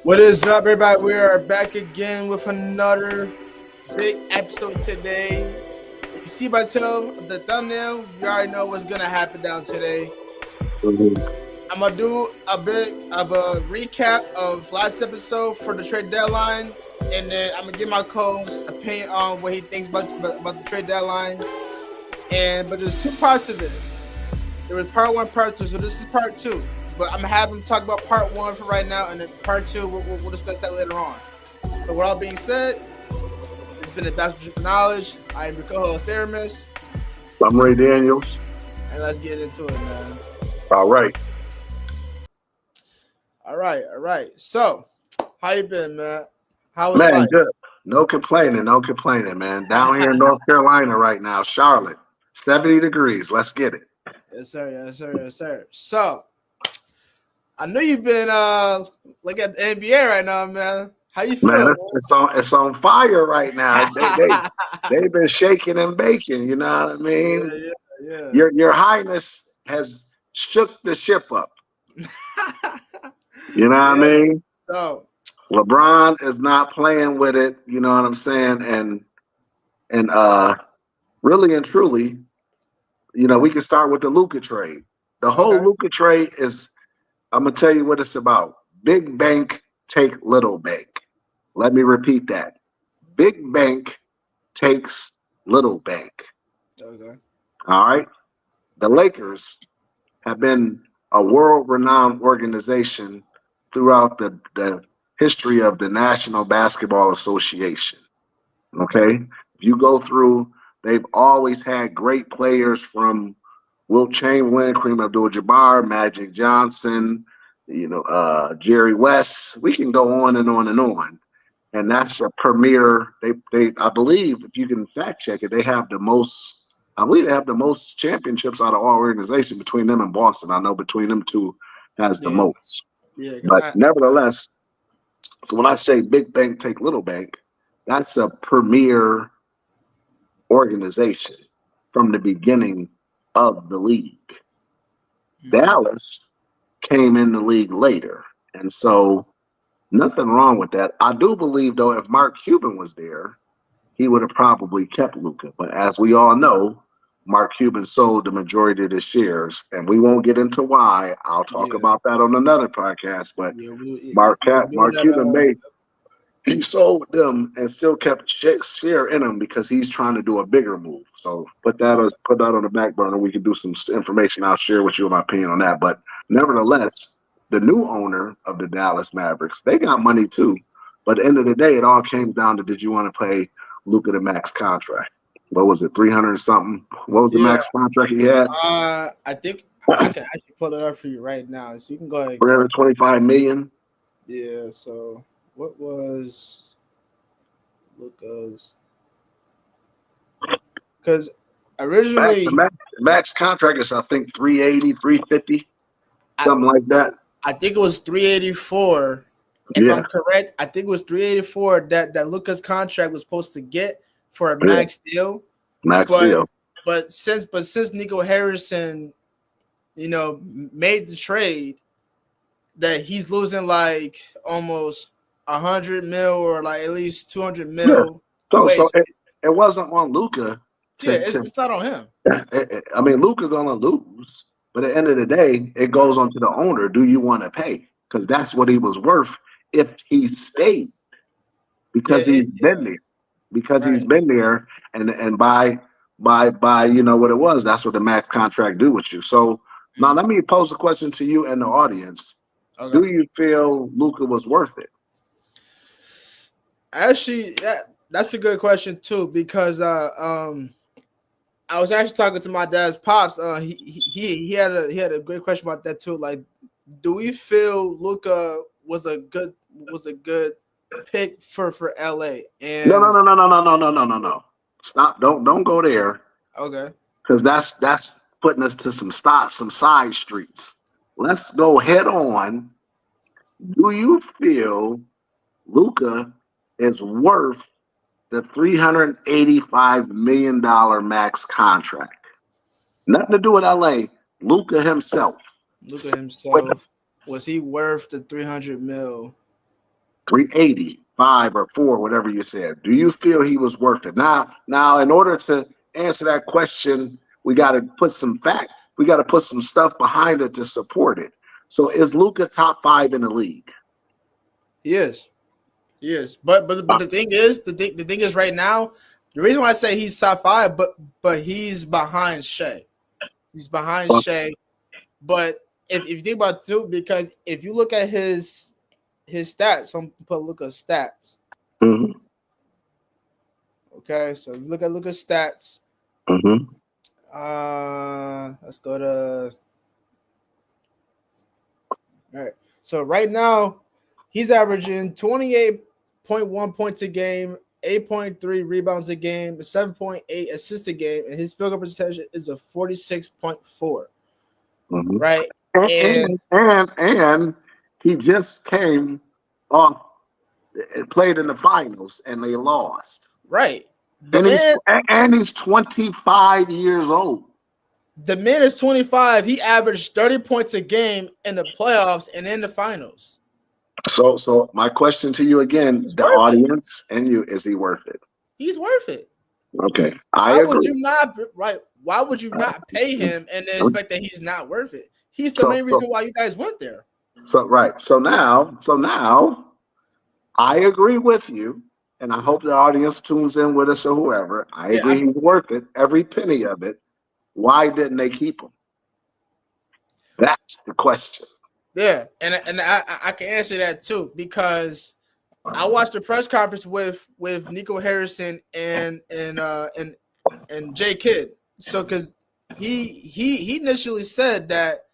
What is up, everybody? We are back again with another big episode today. If you see by the thumbnail, you already know what's gonna happen down today. Mhm. I'm gonna do a bit of a recap of last episode for the trade deadline, and then I'm gonna give my co-host opinion on what he thinks about the trade deadline. But there's two parts of it. There was part one, part two. So this is part two. But I'm gonna have him talk about part one for right now, and then part two we'll discuss that later on. But with all being said, it's been a Bachelor for Knowledge. I am your co-host Aramis, I'm Ray Daniels. and let's get into it, man. All right. All right. So, how you been, man? How was Man, life? good. No complaining, man. Down here in North Carolina right now, Charlotte, 70 degrees. Let's get it. Yes, sir. So, I know you've been looking at the NBA right now, man. How you Man, feel? it's on fire right now. Man? They've been shaking and baking, you know what I mean? yeah. Your Highness has shook the ship up. You know what I Yeah. mean? So, LeBron is not playing with it, you know what I'm saying? And really and truly, we can start with the Luka trade. The whole okay. Luka trade is, I'm gonna tell you what it's about. Big bank take little bank. Let me repeat that. Big bank takes little bank. Okay. All right. The Lakers have been a world-renowned organization throughout the history of the National Basketball Association. Okay. If you go through, they've always had great players from Wilt Chamberlain, Kareem Abdul-Jabbar, Magic Johnson, Jerry West. We can go on and on and on. And that's a premier. They I believe, if you can fact check it, they have the most. I believe they have the most championships out of all organizations between them and Boston. I know between them two has the Yeah. most. Yeah. But nevertheless, so when I say big bank take little bank, that's a premier organization from the beginning of the league. Dallas came in the league later. And so nothing wrong with that. I do believe, though, if Mark Cuban was there, he would have probably kept Luka. But as we all know, Mark Cuban sold the majority of his shares, and we won't get into why. I'll talk Yeah. about that on another podcast. But Yeah. Mark Cuban he sold them and still kept share in them because he's trying to do a bigger move. So put that on the back burner. We can do some information. I'll share with you my opinion on that. But nevertheless, the new owner of the Dallas Mavericks, they got money too. But at the end of the day, it all came down to, did you want to pay Luka the max contract? What was it, 300 something? What was the max contract he had? I think I can actually pull it up for you right now, so you can go ahead. 325 million. Yeah. So what was Luka's? Because originally, Max contract is, I think, 380, 350, something like that. I think it was 384. If I'm correct, I think it was 384 that Luka's contract was supposed to get for a max deal. But since Nico Harrison, made the trade, that he's losing like almost 100 mil or like at least 200 mil. So it wasn't on Luka. It's not on him. I mean, Luka gonna lose, but at the end of the day, it goes on to the owner. Do you want to pay? Because that's what he was worth if he stayed. Because he's been there. Because he's been there, and by what it was, that's what the max contract do with you. So now let me pose a question to you and the audience. Okay. Do you feel Luka was worth it? Actually, that's a good question too, because I was actually talking to my dad's pops. He had a great question about that too. Like, do we feel Luka was a good pick for LA? And no. Stop! Don't go there. Okay. Because that's putting us to some side streets. Let's go head on. Do you feel Luka is worth the $385 million max contract? Nothing to do with LA. Luka himself. Was he worth the 300 mil? 385 or 4, whatever you said. Do you feel he was worth it? Now, in order to answer that question, we got to put some fact. We got to put some stuff behind it to support it. So, is Luka top 5 in the league? Yes. Yes, but the thing is, the thing is, right now, the reason why I say he's top 5, but he's behind Shea. He's behind Shea. But if you think about it too, because if you look at his stats, some people look at stats. Mm-hmm. Okay, so if you look at stats. Mm-hmm. Let's go to. All right. So right now, he's averaging 28.1 points a game, 8.3 rebounds a game, 7.8 assists a game, and his field goal percentage is a 46.4. Mm-hmm. Right, and he just came off and played in the finals, and they lost. Right, and he's 25 years old. The man is 25. He averaged 30 points a game in the playoffs and in the finals. So my question to you again, the audience and you, is he worth it? He's worth it. Okay, I agree. Would you not? Right? Why would you not pay him and then expect that he's not worth it? He's the main reason why you guys went there. So right. So now, I agree with you, and I hope the audience tunes in with us or whoever. I agree he's worth it, every penny of it. Why didn't they keep him? That's the question. Yeah, and I can answer that too, because I watched the press conference with Nico Harrison and Jay Kidd. So because he initially said that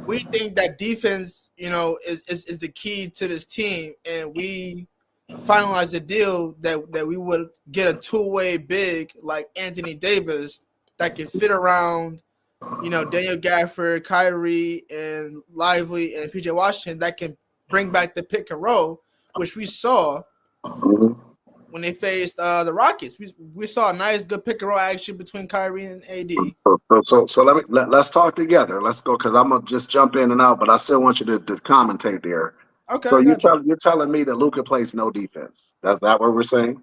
we think that defense, is the key to this team, and we finalized the deal that we would get a two-way big like Anthony Davis that can fit around, Daniel Gafford, Kyrie, and Lively, and PJ Washington, that can bring back the pick and roll, which we saw when they faced the Rockets. We saw a nice, good pick and roll action between Kyrie and AD. So let's talk together. Let's go, because I'm gonna just jump in and out, but I still want you to commentate there. Okay. So you're telling me that Luka plays no defense? That's that what we're saying?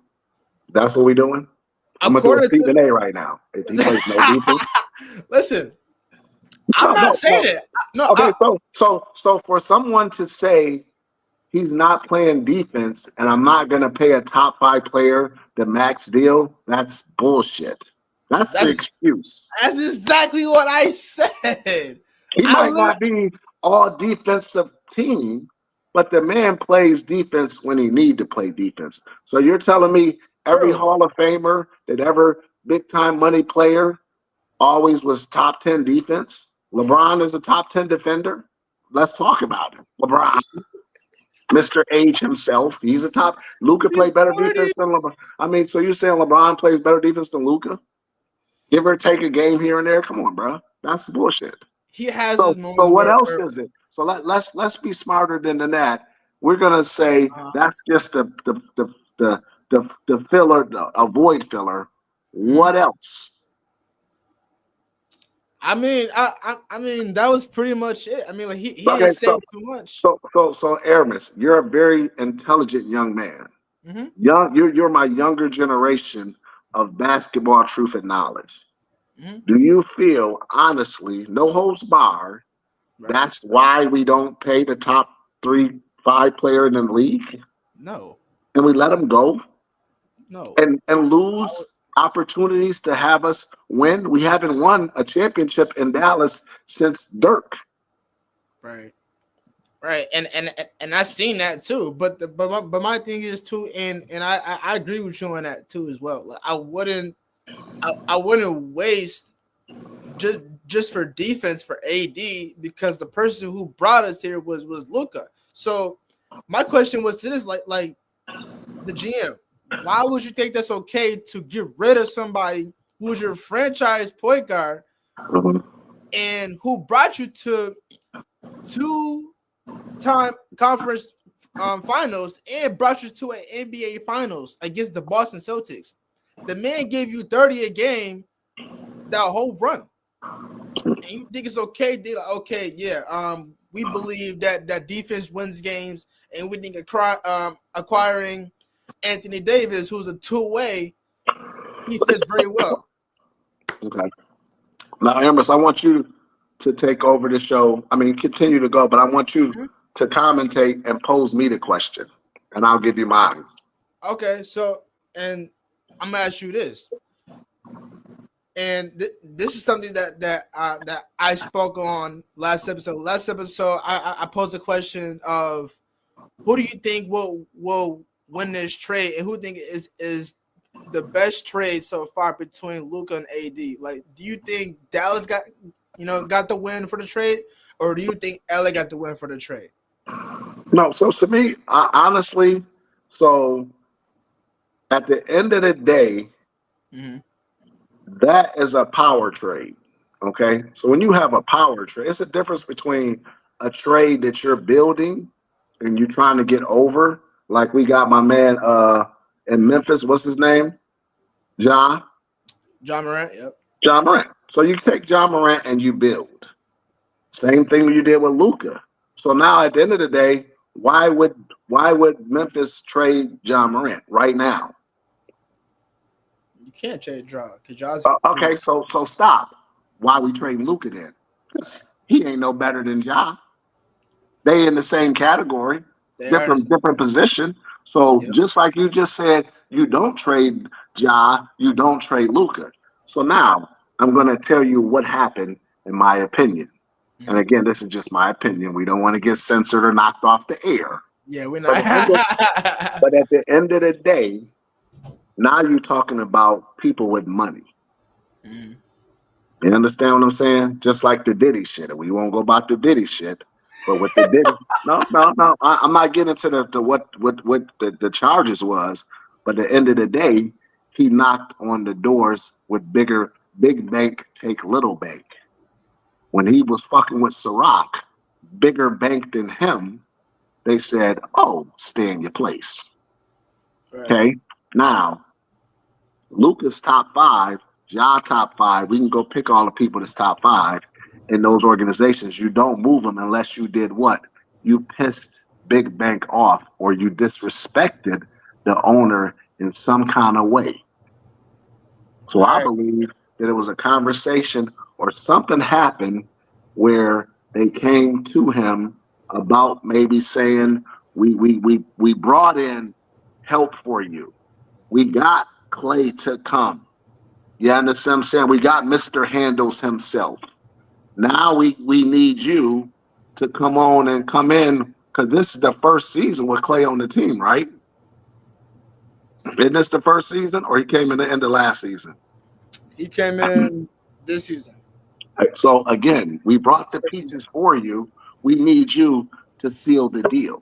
That's what we're doing? I'm gonna do a Stephen A right now. If he plays no defense. Listen, I'm not saying it. No. Okay, so for someone to say he's not playing defense and I'm not gonna pay a top 5 player the max deal, that's bullshit. That's the excuse. That's exactly what I said. He might not be all defensive team, but the man plays defense when he need to play defense. So you're telling me every Hall of Famer that ever big time money player always was top 10 defense? LeBron is a top 10 defender. Let's talk about it. LeBron, Mr. Age himself, he's a top. Luka played better defense than LeBron. I mean, so you're saying LeBron plays better defense than Luka? Give or take a game here and there. Come on, bro. That's bullshit. He has. So what else is it? So let's be smarter than that. We're gonna say that's just the filler, a void filler. What else? I mean, I mean that was pretty much it. I mean, like he didn't say too much. So Aramis, you're a very intelligent young man. Mm-hmm. You're my younger generation of basketball truth and knowledge. Mm-hmm. Do you feel, honestly, no holds barred, that's why we don't pay the top 3-5 player in the league? No. And we let them go? No. And lose opportunities to have us win? We haven't won a championship in Dallas since Dirk. Right. And I've seen that too. But my thing is too, and I agree with you on that too as well. Like I wouldn't waste just for defense for AD, because the person who brought us here was Luka. So my question was to this, like the GM, why would you think that's okay to get rid of somebody who's your franchise point guard and who brought you to 2-time conference finals and brought you to an NBA finals against the Boston Celtics? The man gave you 30 a game that whole run. And you think it's okay? They're like, okay, yeah, we believe that defense wins games, and we think acquiring Anthony Davis, who's a two-way, he fits very well. Okay. Now, Emerson, I want you to take over the show. I mean, continue to go, but I want you to commentate and pose me the question, and I'll give you mine. Okay, so, and I'm gonna ask you this, and this is something that I spoke on last episode. Last episode, I posed a question of who do you think will win this trade, and who think is the best trade so far between Luka and AD? Like, do you think Dallas got the win for the trade, or do you think LA got the win for the trade? No, so to me, honestly, so at the end of the day, that is a power trade. Okay, so when you have a power trade, it's a difference between a trade that you're building and you're trying to get over. Like we got my man in Memphis, what's his name? Ja Morant, yep. Ja Morant. So you take Ja Morant and you build. Same thing you did with Luka. So now at the end of the day, why would Memphis trade Ja Morant right now? You can't trade Ja because Ja's okay. So stop. Why we trading Luka then? He ain't no better than Ja. They in the same category, different position. So just like you just said, you don't trade Ja, you don't trade Luka. So now I'm going to tell you what happened in my opinion. And again, this is just my opinion. We don't want to get censored or knocked off the air. Yeah, we're not. But at the end of the day, now you're talking about people with money. You understand what I'm saying? Just like the Diddy shit. We won't go about the Diddy shit. But with the Diddy, no. I'm not getting into the what the charges was. But at the end of the day, he knocked on the doors with big bank take little bank. When he was fucking with Ciroc, bigger bank than him, they said, "Oh, stay in your place." Right. Okay. Now, Luka's top 5, Ja top 5. We can go pick all the people that's top 5 in those organizations. You don't move them unless you did what? You pissed big bank off or you disrespected the owner in some kind of way. So I believe that it was a conversation or something happened where they came to him about maybe saying, we brought in help for you. We got Clay to come. You understand what I'm saying? We got Mr. Handles himself. Now we need you to come on and come in because this is the first season with Clay on the team, right? Isn't this the first season or he came in the end of last season? He came in this season. So again, we brought the pieces for you. We need you to seal the deal.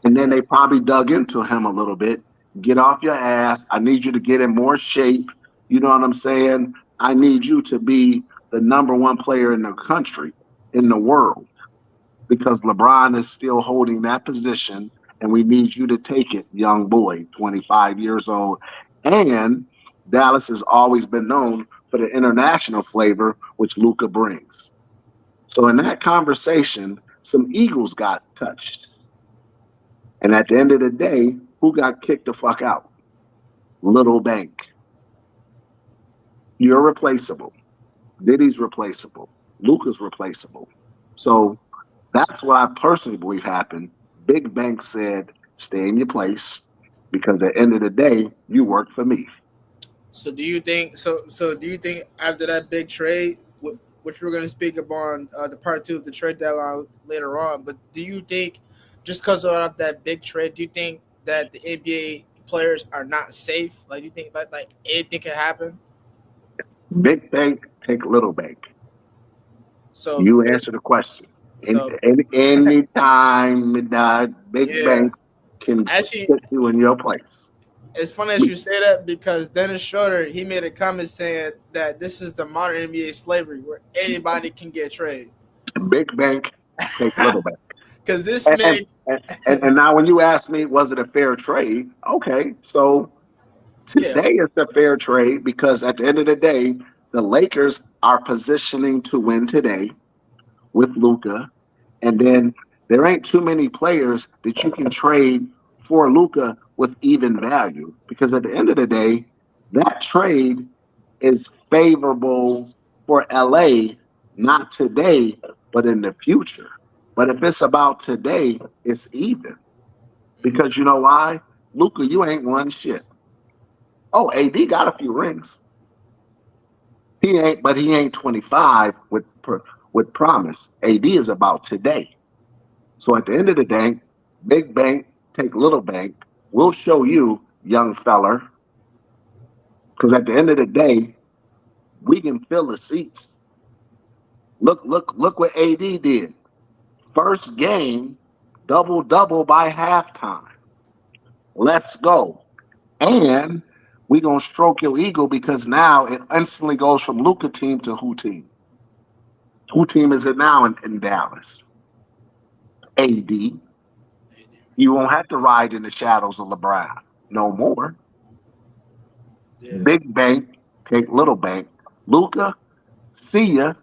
And then they probably dug into him a little bit. Get off your ass. I need you to get in more shape. You know what I'm saying? I need you to be the number 1 player in the country, in the world, because LeBron is still holding that position, and we need you to take it, young boy, 25 years old. And Dallas has always been known for the international flavor, which Luka brings. So in that conversation, some egos got touched. And at the end of the day, who got kicked the fuck out? Little Bank. You're replaceable. Diddy's replaceable. Luka's replaceable. So that's what I personally believe happened. Big Bank said, stay in your place because at the end of the day, you work for me. So do you think do you think after that big trade, which we're going to speak upon the part 2 of the trade deadline later on, but do you think just because of that big trade, do you think that the NBA players are not safe? Like, do you think like anything can happen? Big bank, take little bank. So you answer the question. So, anytime big bank can put you in your place. It's funny as you say that because Dennis Schroeder, he made a comment saying that this is the modern NBA slavery where anybody can get traded. Big bank, take little bank. Because this and now when you ask me, was it a fair trade? Okay, so today is a fair trade because at the end of the day, the Lakers are positioning to win today with Luka, And then there ain't too many players that you can trade for Luka with even value. Because at the end of the day, that trade is favorable for LA, not today, but in the future. But if it's about today, it's even. Because you know why? Luka, you ain't won shit. Oh, AD got a few rings. He ain't 25 with promise. AD is about today. So at the end of the day, big bank take little bank. We'll show you, young feller, because at the end of the day, we can fill the seats. Look what AD did. First game, double by halftime. Let's go. And we gonna stroke your ego because now it instantly goes from Luka team to who team? Who team is it now in Dallas? AD. You won't have to ride in the shadows of LeBron no more. Yeah. Big bank, take little bank. Luka, see ya.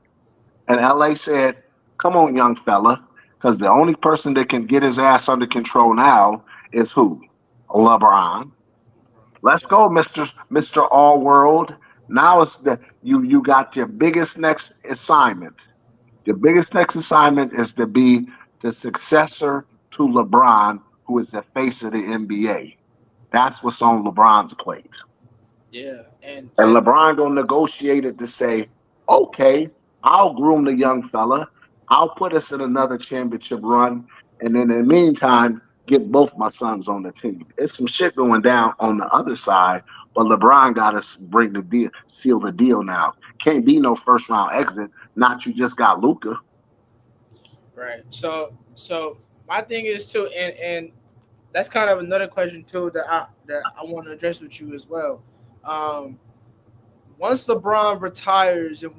And LA said, come on, young fella, because the only person that can get his ass under control now is who? LeBron. Let's go, Mr. All World. Now it's you got your biggest next assignment. Your biggest next assignment is to be the successor to LeBron, who is the face of the NBA. That's what's on LeBron's plate. Yeah, And LeBron gonna negotiate it to say, okay, I'll groom the young fella. I'll put us in another championship run. And then in the meantime, get both my sons on the team. It's some shit going down on the other side, but LeBron got to bring the deal, seal the deal now. Can't be no first round exit. Not you just got Luka. right. So my thing is too, and that's kind of another question too that I want to address with you as well. Um, Once LeBron retires, and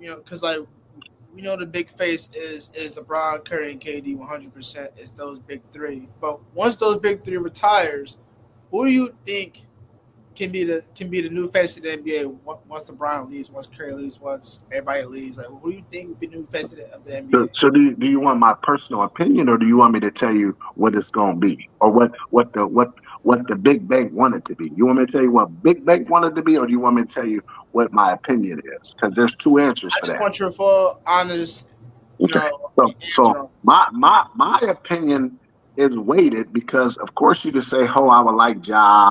because like we know the big face is LeBron, Curry, and KD 100%. It's those big three. But once those big three retires, who do you think can be the new face of the NBA once LeBron leaves, once Curry leaves, once everybody leaves? Like, who do you think would be the new face of the NBA? So do you want my personal opinion, or do you want me to tell you what it's going to be, or what the big bank wanted to be? You want me to tell you what big bank wanted to be, or do you want me to tell you what my opinion is? Because there's two answers I for just that. want your full, honest, Okay. answer So on this. my opinion is weighted because of course you can say, oh, I would like Ja,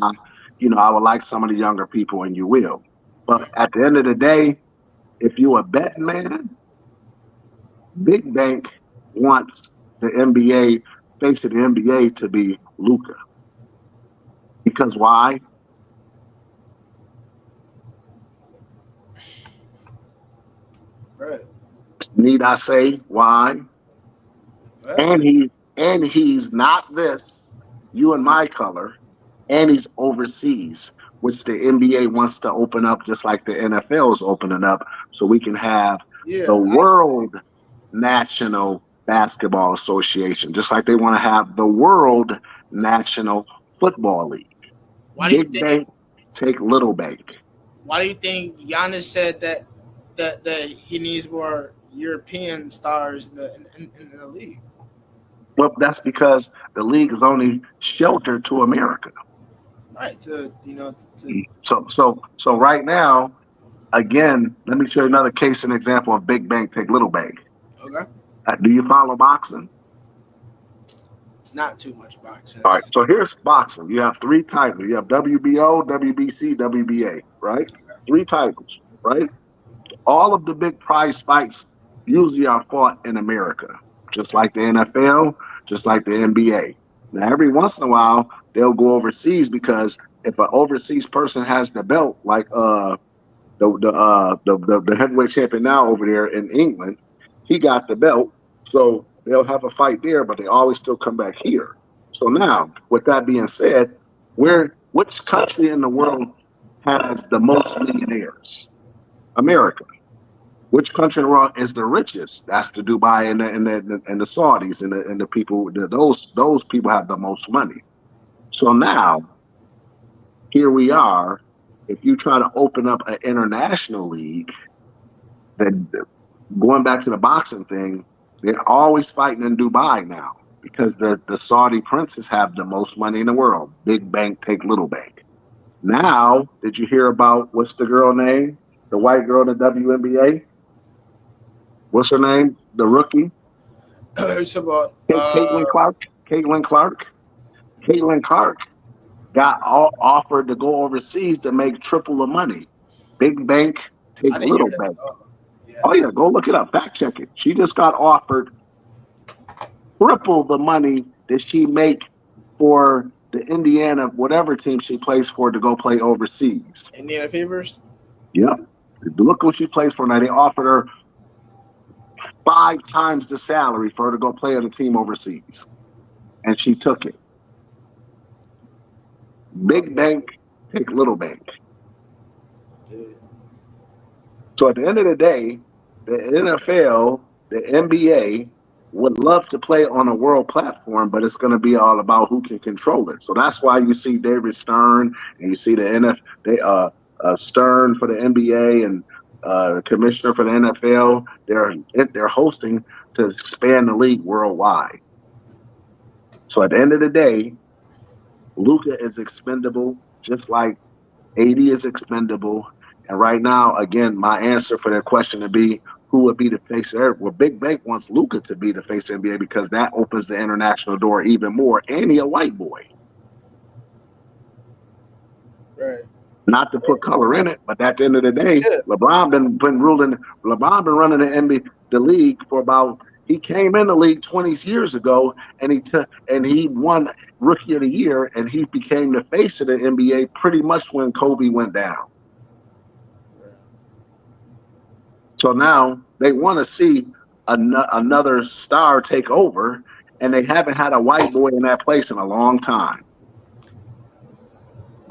I would like some of the younger people, and you will. But at the end of the day, if you're a betting man, Big Bank wants the NBA, face of the NBA, to be Luka. Because why? Right. Need I say why? That's And he's not this, you and my color, and he's overseas, which the NBA wants to open up just like the NFL is opening up, so we can have the yeah. World National Basketball Association, just like they want to have the World National Football League. Why do you Big think? bank, take little bank. Why do you think Giannis said that he needs more European stars in the league? Well, that's because the league is only sheltered to America. Right. To So right now, again, let me show you another case and example of big bank take little bank. okay. Do you follow boxing? Not too much boxing. All right. So here's boxing. You have three titles. You have WBO, WBC, WBA, right? Three titles, right? All of the big prize fights usually are fought in America, just like the NFL, just like the NBA. Now, every once in a while, they'll go overseas because if an overseas person has the belt, like the heavyweight champion now over there in England, he got the belt, so they'll have a fight there, but they always still come back here. So now, with that being said, which country in the world has the most millionaires? America. Which country in the world is the richest? That's the Dubai and the Saudis and the people. Those people have the most money. So now here we are. If you try to open up an international league, then going back to the boxing thing, They're always fighting in Dubai now because the Saudi princes have the most money in the world. Big bank take little bank. Now, did you hear about what's the girl name? The white girl in the WNBA? What's her name? The rookie? It's about Caitlin Clark. Caitlin Clark. Caitlin Clark got offered to go overseas to make triple the money. Big bank take I didn't hear little that. bank. Yeah. Oh yeah, go look it up. Fact check it. She just got offered triple the money that she make for the Indiana whatever team she plays for to go play overseas. Indiana Fevers. Yep. Look who she plays for now. They offered her 5 times the salary for her to go play on a team overseas, and she took it. Big bank take little bank. Dude. So at the end of the day, the NFL, the NBA would love to play on a world platform, but it's going to be all about who can control it. So that's why you see David Stern and you see Stern for the NBA and commissioner for the NFL. They're hosting to expand the league worldwide. So at the end of the day, Luka is expendable, just like AD is expendable. And right now, again, my answer for that question would be who would be the face of Well, Big Bank wants Luka to be the face of NBA because that opens the international door even more. And he a white boy. Right. Not to put color in it, but at the end of the day, Yeah. LeBron been running the NBA, the league for about. He came in the league 20 years ago, and he won Rookie of the Year, and he became the face of the NBA pretty much when Kobe went down. So now they want to see another star take over, and they haven't had a white boy in that place in a long time.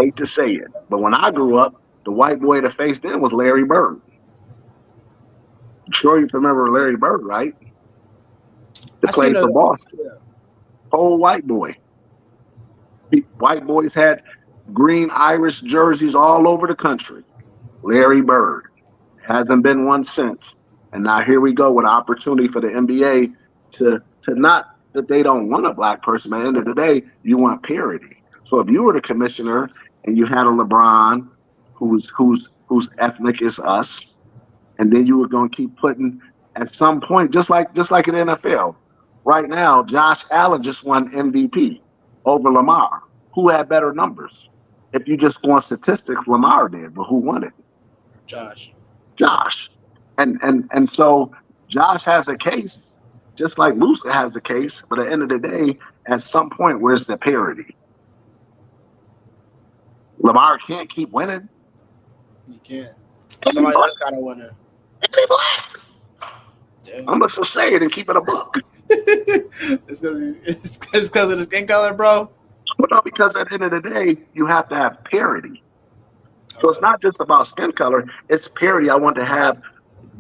Hate to say it, but when I grew up, the white boy to face then was Larry Bird. I'm sure you remember Larry Bird, right? That played for Boston. Yeah. Whole white boy. White boys had green Irish jerseys all over the country. Larry Bird. Hasn't been one since. And now here we go with an opportunity for the NBA to not that they don't want a black person, but at the end of the day, you want parity. So if you were the commissioner and you had a LeBron whose ethnic is us, and then you were going to keep putting at some point, just like in the NFL. Right now, Josh Allen just won MVP over Lamar. Who had better numbers? If you just go on statistics, Lamar did, but who won it? Josh. And so Josh has a case, just like Luka has a case, but at the end of the day, at some point, where's the parity? Lamar can't keep winning. You can't. Somebody else got to win it. Yeah. I'm just gonna say it and keep it a buck. It's because of the skin color, bro. Well, no, because at the end of the day, you have to have parity. So it's not just about skin color; it's parity. I want to have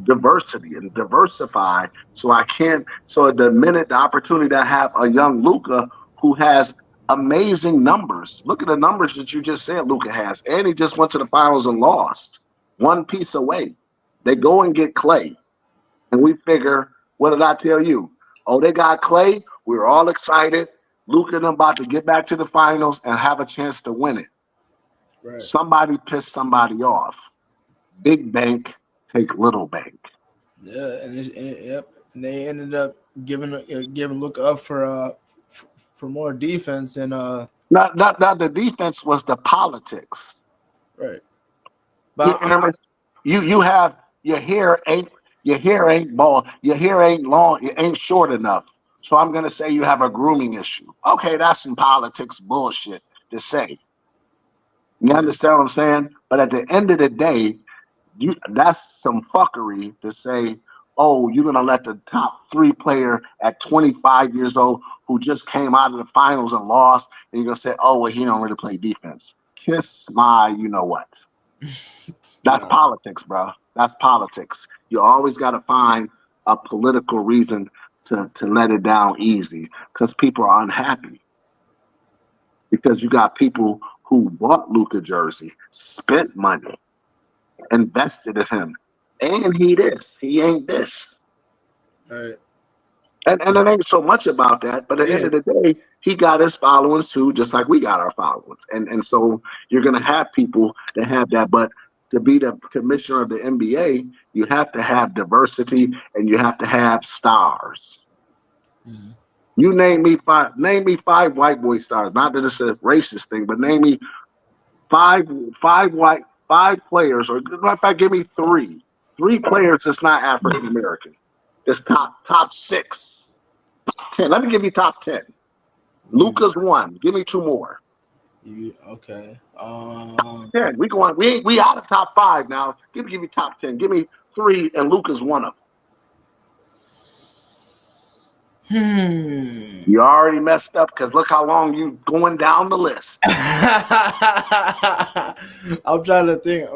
diversity and diversify. So the minute the opportunity to have a young Luka who has amazing numbers. Look at the numbers that you just said Luka has, and he just went to the finals and lost. One piece away. They go and get Clay. And we figure, what did I tell you? Oh, they got Clay. We were all excited. Luka and them about to get back to the finals and have a chance to win it. Right. Somebody pissed somebody off. Big bank take little bank. Yeah, and they ended up giving Luka up for more defense and Not the defense was the politics. Right. But you have your hair ain't bald, your hair ain't long, it ain't short enough. So I'm gonna say you have a grooming issue. Okay, that's some politics bullshit to say. You understand what I'm saying? But at the end of the day, that's some fuckery to say, oh, you're gonna let the top 3 player at 25 years old who just came out of the finals and lost, and you're gonna say, oh, well, he don't really play defense. Kiss my, you know what? That's politics, bro. That's politics. You always got to find a political reason to let it down easy because people are unhappy. Because you got people who bought Luka jersey, spent money, invested in him, and he ain't this. All right. And it ain't so much about that, but at the end Yeah. of the day, he got his followings too, just like we got our followings. And so you're gonna have people that have that, but to be the commissioner of the NBA, you have to have diversity and you have to have stars. Mhm. You name me five white boy stars. Not that it's a racist thing, but name me five five players, or matter of fact, give me three players that's not African American. It's top six, top 10. Let me give you top 10. Luca's one. Give me two more. Okay. 10. We going. We out of top five now. Give me top 10. Give me three, and Luca's one of them. You already messed up because look how long you going down the list. I'm trying to think.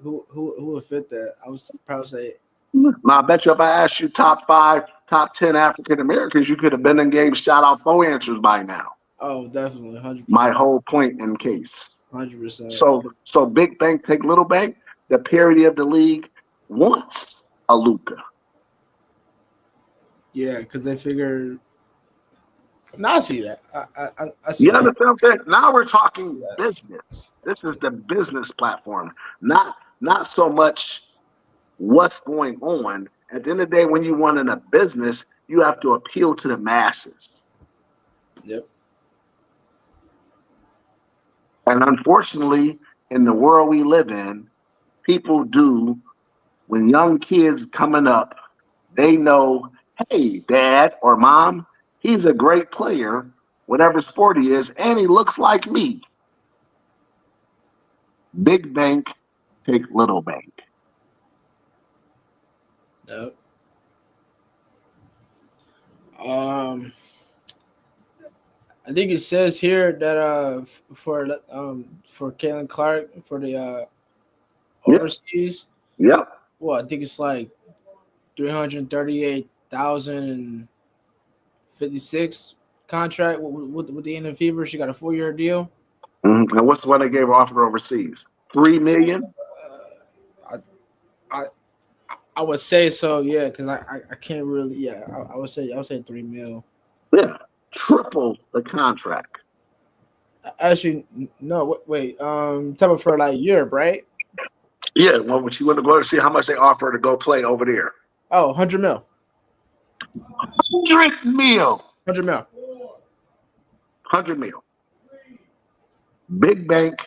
Who would fit that. I was probably say. Now, I bet you if I asked you top five, top 10 African Americans, you could have been in game shout out 4 answers by now. Oh, definitely, 100%. My whole point in case. 100%. So big bank take little bank. The parity of the league wants a Luka. Yeah, because they figure. Now I see that. I see You that. understand what I'm saying? Now we're talking business. This is the business platform, not so much what's going on. At the end of the day, when you run in a business, you have to appeal to the masses. Yep. And unfortunately, in the world we live in, people do, when young kids coming up, they know, hey, dad or mom, he's a great player, whatever sport he is, and he looks like me. Big bank, take little bank. Yep. I think it says here that for Caitlin Clark for the overseas. Yep. Well, I think it's like 338,056 contract with the Indian Fever. She got a 4-year deal. Mm-hmm. And what's the one they gave her offer overseas? $3 million. I would say so, yeah, because I can't really, yeah. I would say $3 million. Yeah, triple the contract. Actually, no, wait. Talk about for like Europe, right? Yeah, well, she went to go to see how much they offer her to go play over there. Oh, 100 mil. 100 mil. 100 mil. 100 mil. Big bank.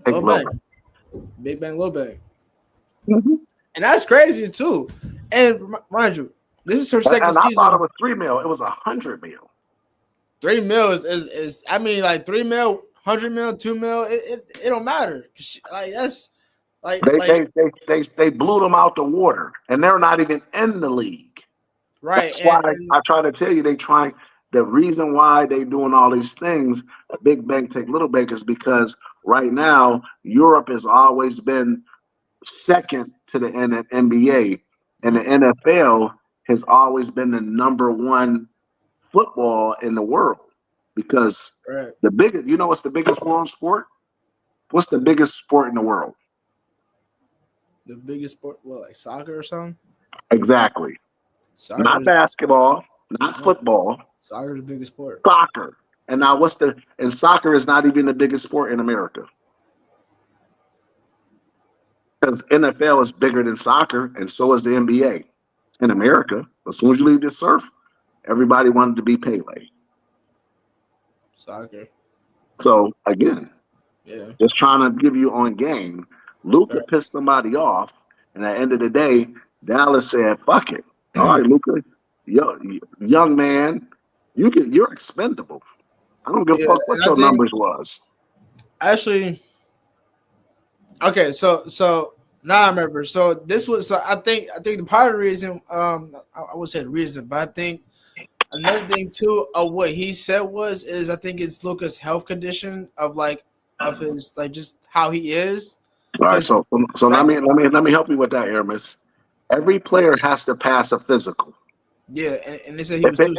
Little bank. Big bank, little bank. Mm-hmm. And that's crazy too. And mind you, this is her second season. I thought it was 3 mil. It was 100 mil. 3 mil is I mean, like 3 mil, 100 mil, 2 mil. It don't matter. Like that's like they blew them out the water, and they're not even in the league. Right. That's why I try to tell you the reason why they doing all these things, big bank take little bank, is because right now Europe has always been second to the NBA, and the NFL has always been the number one football in the world because the biggest, what's the biggest world sport? What's the biggest sport in the world? The biggest sport, what, like soccer or something? Exactly. Soccer not basketball, not football. Soccer is the biggest sport. Soccer. And now and soccer is not even the biggest sport in America. Because NFL is bigger than soccer, and so is the NBA. In America, as soon as you leave the surf, everybody wanted to be Pele. Soccer. So again, just trying to give you on game. Luka pissed somebody off, and at the end of the day, Dallas said, "Fuck it, all right, Luka, young man, you're expendable. I don't give a fuck what your numbers was." Actually, okay, so now I remember. So this was I think the part of the reason I would say the reason, but I think another thing too of what he said is I think it's Luka's health condition of his like just how he is. All right, so let me help you with that, Aramis. Every player has to pass a physical. Yeah, and they said he was too.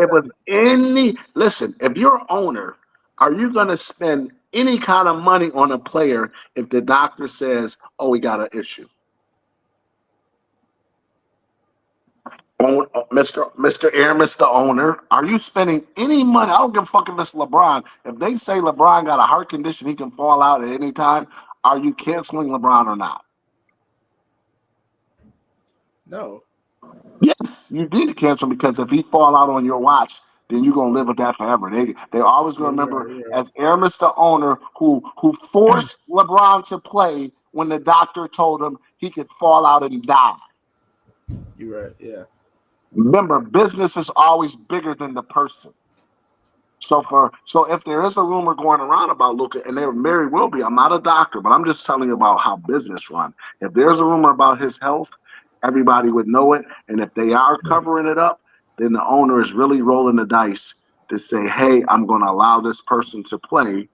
Listen, if you're owner, are you going to spend any kind of money on a player if the doctor says, "Oh, we got an issue"? Mr. Aramis, the owner, are you spending any money? I don't give a fuck if it's LeBron. If they say LeBron got a heart condition, he can fall out at any time. Are you canceling LeBron or not? No. Yes, you need to cancel because if he fall out on your watch, then you're gonna live with that forever. They always gonna remember as Aramis, the owner, who forced LeBron to play when the doctor told him he could fall out and die. You're right. Yeah. Remember, business is always bigger than the person. So if there is a rumor going around about Luka, and there very will be, I'm not a doctor, but I'm just telling you about how business run. If there's a rumor about his health, everybody would know it. And if they are covering it up, then the owner is really rolling the dice to say, hey, I'm going to allow this person to play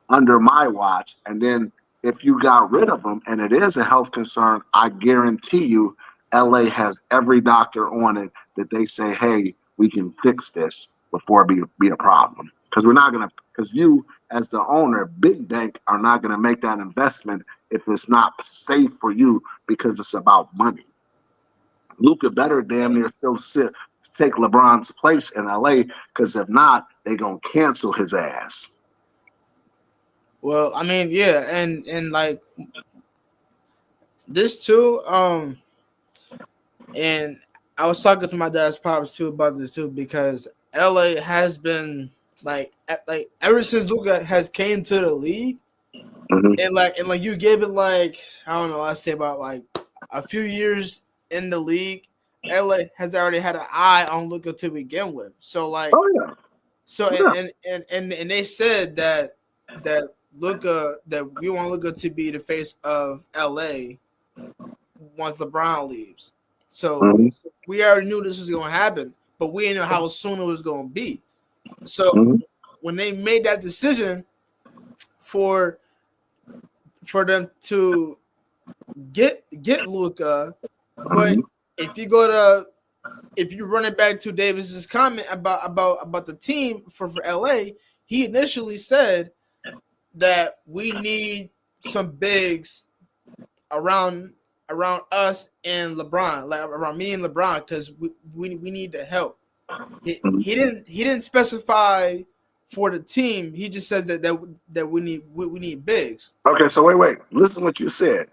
under my watch. And then if you got rid of them and it is a health concern, I guarantee you LA has every doctor on it that they say, hey, we can fix this before it be a problem. Because you as the owner, big bank, are not going to make that investment if it's not safe for you because it's about money. Luka better damn near still take LeBron's place in LA, because if not, they're going to cancel his ass. Well, I mean, yeah, and like this too, and I was talking to my dad's pops too about this too, because LA has been like ever since Luka has came to the league, and like you gave it like, I don't know, I say about like a few years in the league, LA has already had an eye on Luka to begin with. So like, and they said that Luka, that we want Luka to be the face of LA once LeBron leaves. So we already knew this was going to happen, but we didn't know how soon it was going to be. So when they made that decision for them to get Luka, but if you run it back to Davis's comment about the team for LA, he initially said that we need some bigs around us and LeBron, like around me and LeBron, because we need the help. He didn't specify for the team. He just says that we need bigs. Okay, so wait. Listen to what you said.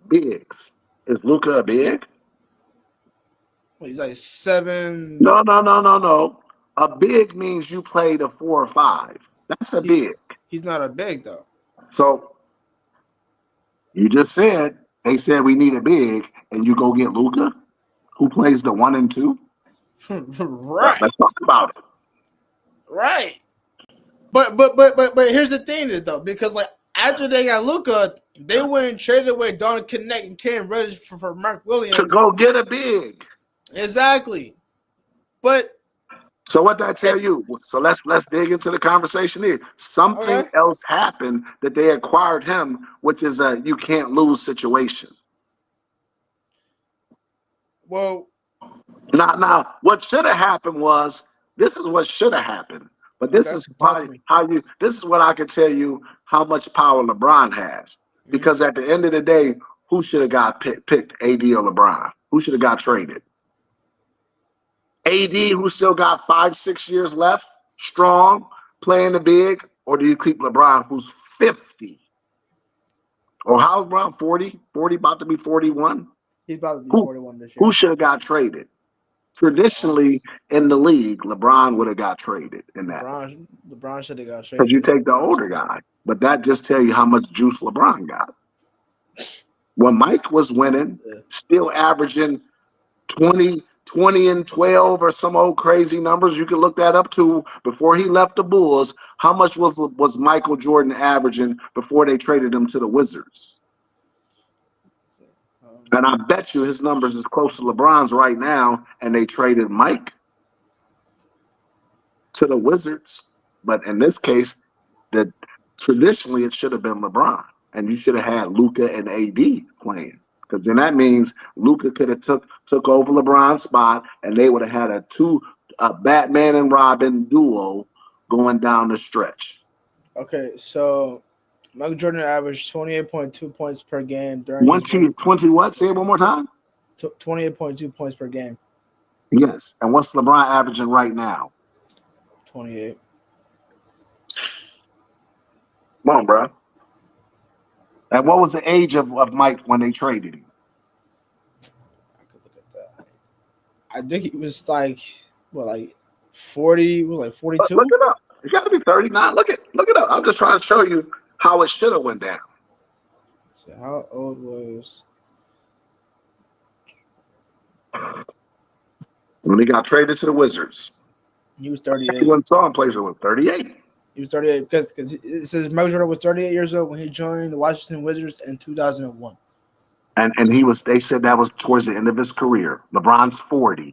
Bigs. Is Luka a big? Well, he's like 7. No. A big means you played a 4 or 5. That's a big. He's not a big though. So you just said they said we need a big, and you go get Luka, who plays the 1 and 2. Right. Let's talk about it. Right. But here's the thing is though, because like after they got Luka, they went and traded away Don Connect and Cam Reddish for Mark Williams to go get a big. Exactly. But so what did I tell you? So let's dig into the conversation here. Something else happened that they acquired him, which is a you can't lose situation. Well, now what should have happened was, this is what should have happened. But this is probably this is what I can tell you how much power LeBron has. Because at the end of the day, who should have got picked, AD or LeBron? Who should have got traded? AD, who still got 5-6 years left, strong, playing the big, or do you keep LeBron, who's 50? Or how's LeBron, 40? 40, about to be 41? He's about to be 41 this year. Who should have got traded? Traditionally, in the league, LeBron would have got traded in that. LeBron should have got traded. Because you take the older guy. But that just tell you how much juice LeBron got. When Mike was winning, still averaging 20 and 12 or some old crazy numbers, you can look that up too. Before he left the Bulls, how much was Michael Jordan averaging before they traded him to the Wizards? And I bet you his numbers is close to LeBron's right now, and they traded Mike to the Wizards. But in this case, traditionally it should have been LeBron, and you should have had Luka and AD playing. Because then that means Luka could have took over LeBron's spot, and they would have had a Batman and Robin duo going down the stretch. Okay, so Michael Jordan averaged 28.2 points per game during 20 what? Say it one more time. 28.2 points per game. Yes. And what's LeBron averaging right now? 28. Come on, bro. And what was the age of Mike when they traded him? I could look at that. I think he was like 40. Was like 42. Look it up. You got to be 39. Look it up. I'm just trying to show you how it should have went down. So how old was? When he got traded to the Wizards. He was 38. Everyone saw him play with 38. He was 38 because it says Michael Jordan was 38 years old when he joined the Washington Wizards in 2001. And he was. They said that was towards the end of his career. LeBron's 40.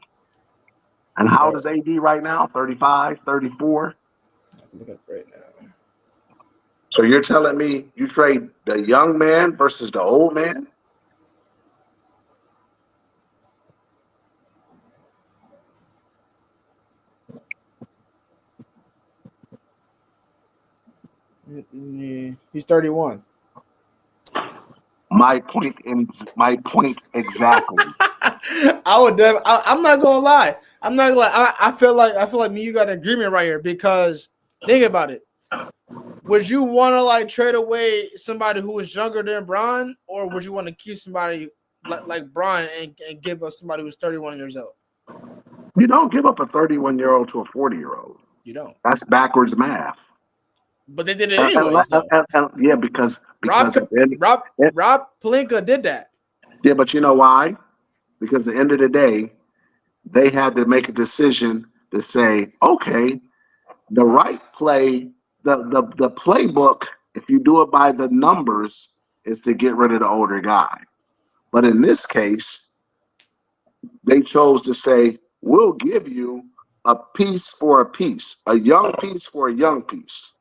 And how old is AD right now? 35, 34? I can look at it right now. So you're telling me you trade the young man versus the old man? He's 31. My point exactly. I would never. I'm not gonna lie. I'm not gonna lie. I feel like me. You got an agreement right here because think about it. Would you want to like trade away somebody who is younger than Bron, or would you want to keep somebody like Bron and give us somebody who's 31 years old? You don't give up a 31-year-old to a 40-year-old. You don't. That's backwards math. But they did it anyways. Yeah, because Rob Pelinka did that. Yeah, but you know why? Because at the end of the day, they had to make a decision to say, okay, the right play, the playbook, if you do it by the numbers, is to get rid of the older guy. But in this case, they chose to say, we'll give you a piece for a piece, a young piece for a young piece.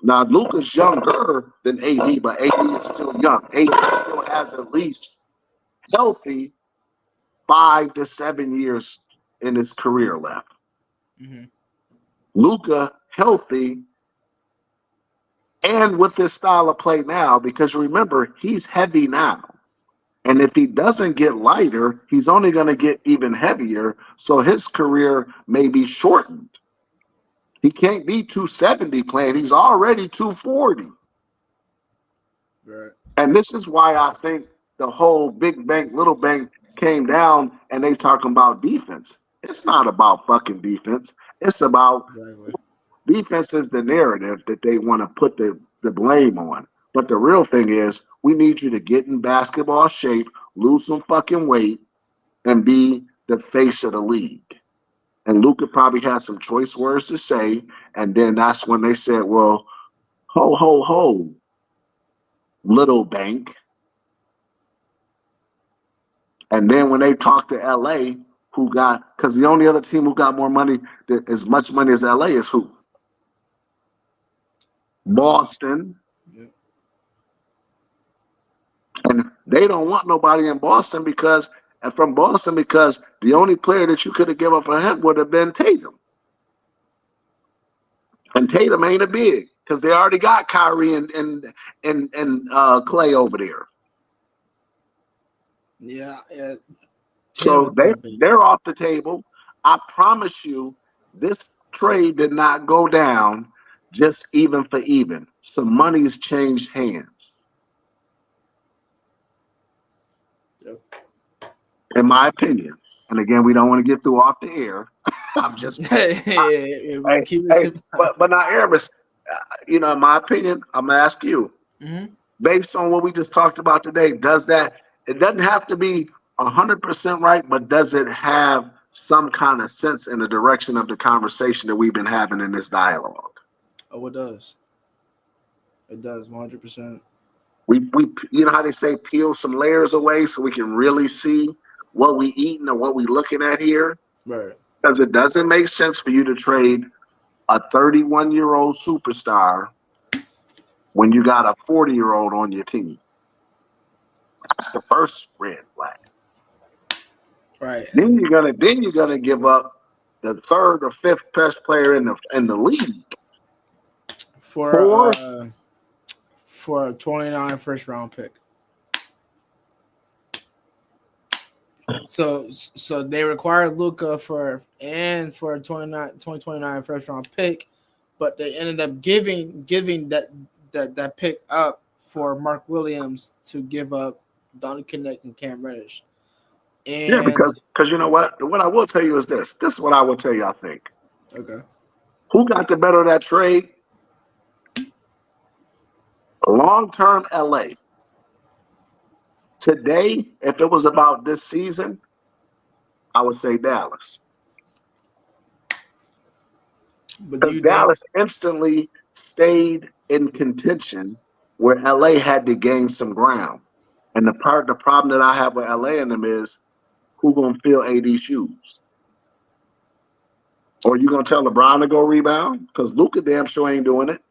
Now, Luka's younger than AD, but AD is still young. AD still has at least healthy 5 to 7 years in his career left. Mm-hmm. Luka healthy and with his style of play now, because remember, he's heavy now. And if he doesn't get lighter, he's only going to get even heavier. So his career may be shortened. He can't be 270 playing. He's already 240. Right. And this is why I think the whole big bank, little bank came down and they talking about defense. It's not about fucking defense. It's about defense is the narrative that they want to put the blame on. But the real thing is we need you to get in basketball shape, lose some fucking weight, and be the face of the league. And Luka probably has some choice words to say. And then that's when they said, well, ho, ho, ho, little bank. And then when they talked to LA, who got, because the only other team who got more money, as much money as LA is who? Boston. Yep. And they don't want nobody in Boston because the only player that you could have given up for him would have been Tatum. And Tatum ain't a big because they already got Kyrie and Clay over there. Yeah. So they're off the table. I promise you, this trade did not go down just even for even. Some money's changed hands. Yep. In my opinion. And again, we don't want to get through off the air. I'm just but now, Aramis, in my opinion, I'm gonna ask you, based on what we just talked about today, it doesn't have to be 100% right, but does it have some kind of sense in the direction of the conversation that we've been having in this dialogue? Oh, it does. It does, 100%. We you know how they say peel some layers away so we can really see what we eating or what we looking at here? Right. Because it doesn't make sense for you to trade a 31-year-old superstar when you got a 40-year-old on your team. That's the first red flag. Right. Then you're gonna give up the third or fifth best player in the league for a 29 first round pick. So they required Luka for a 2029 first round pick, but they ended up giving that pick up for Mark Williams to give up Donnie Kinnick and Cam Reddish. Yeah, And because you know what? What I will tell you is this. This is what I will tell you. I think okay, who got the better of that trade? Long term, LA. Today, if it was about this season, I would say Dallas. but do Because you think? Dallas instantly stayed in contention where LA had to gain some ground. And the problem that I have with LA and them is who gonna fill AD's shoes? Or you gonna tell LeBron to go rebound? Because Luka damn sure ain't doing it.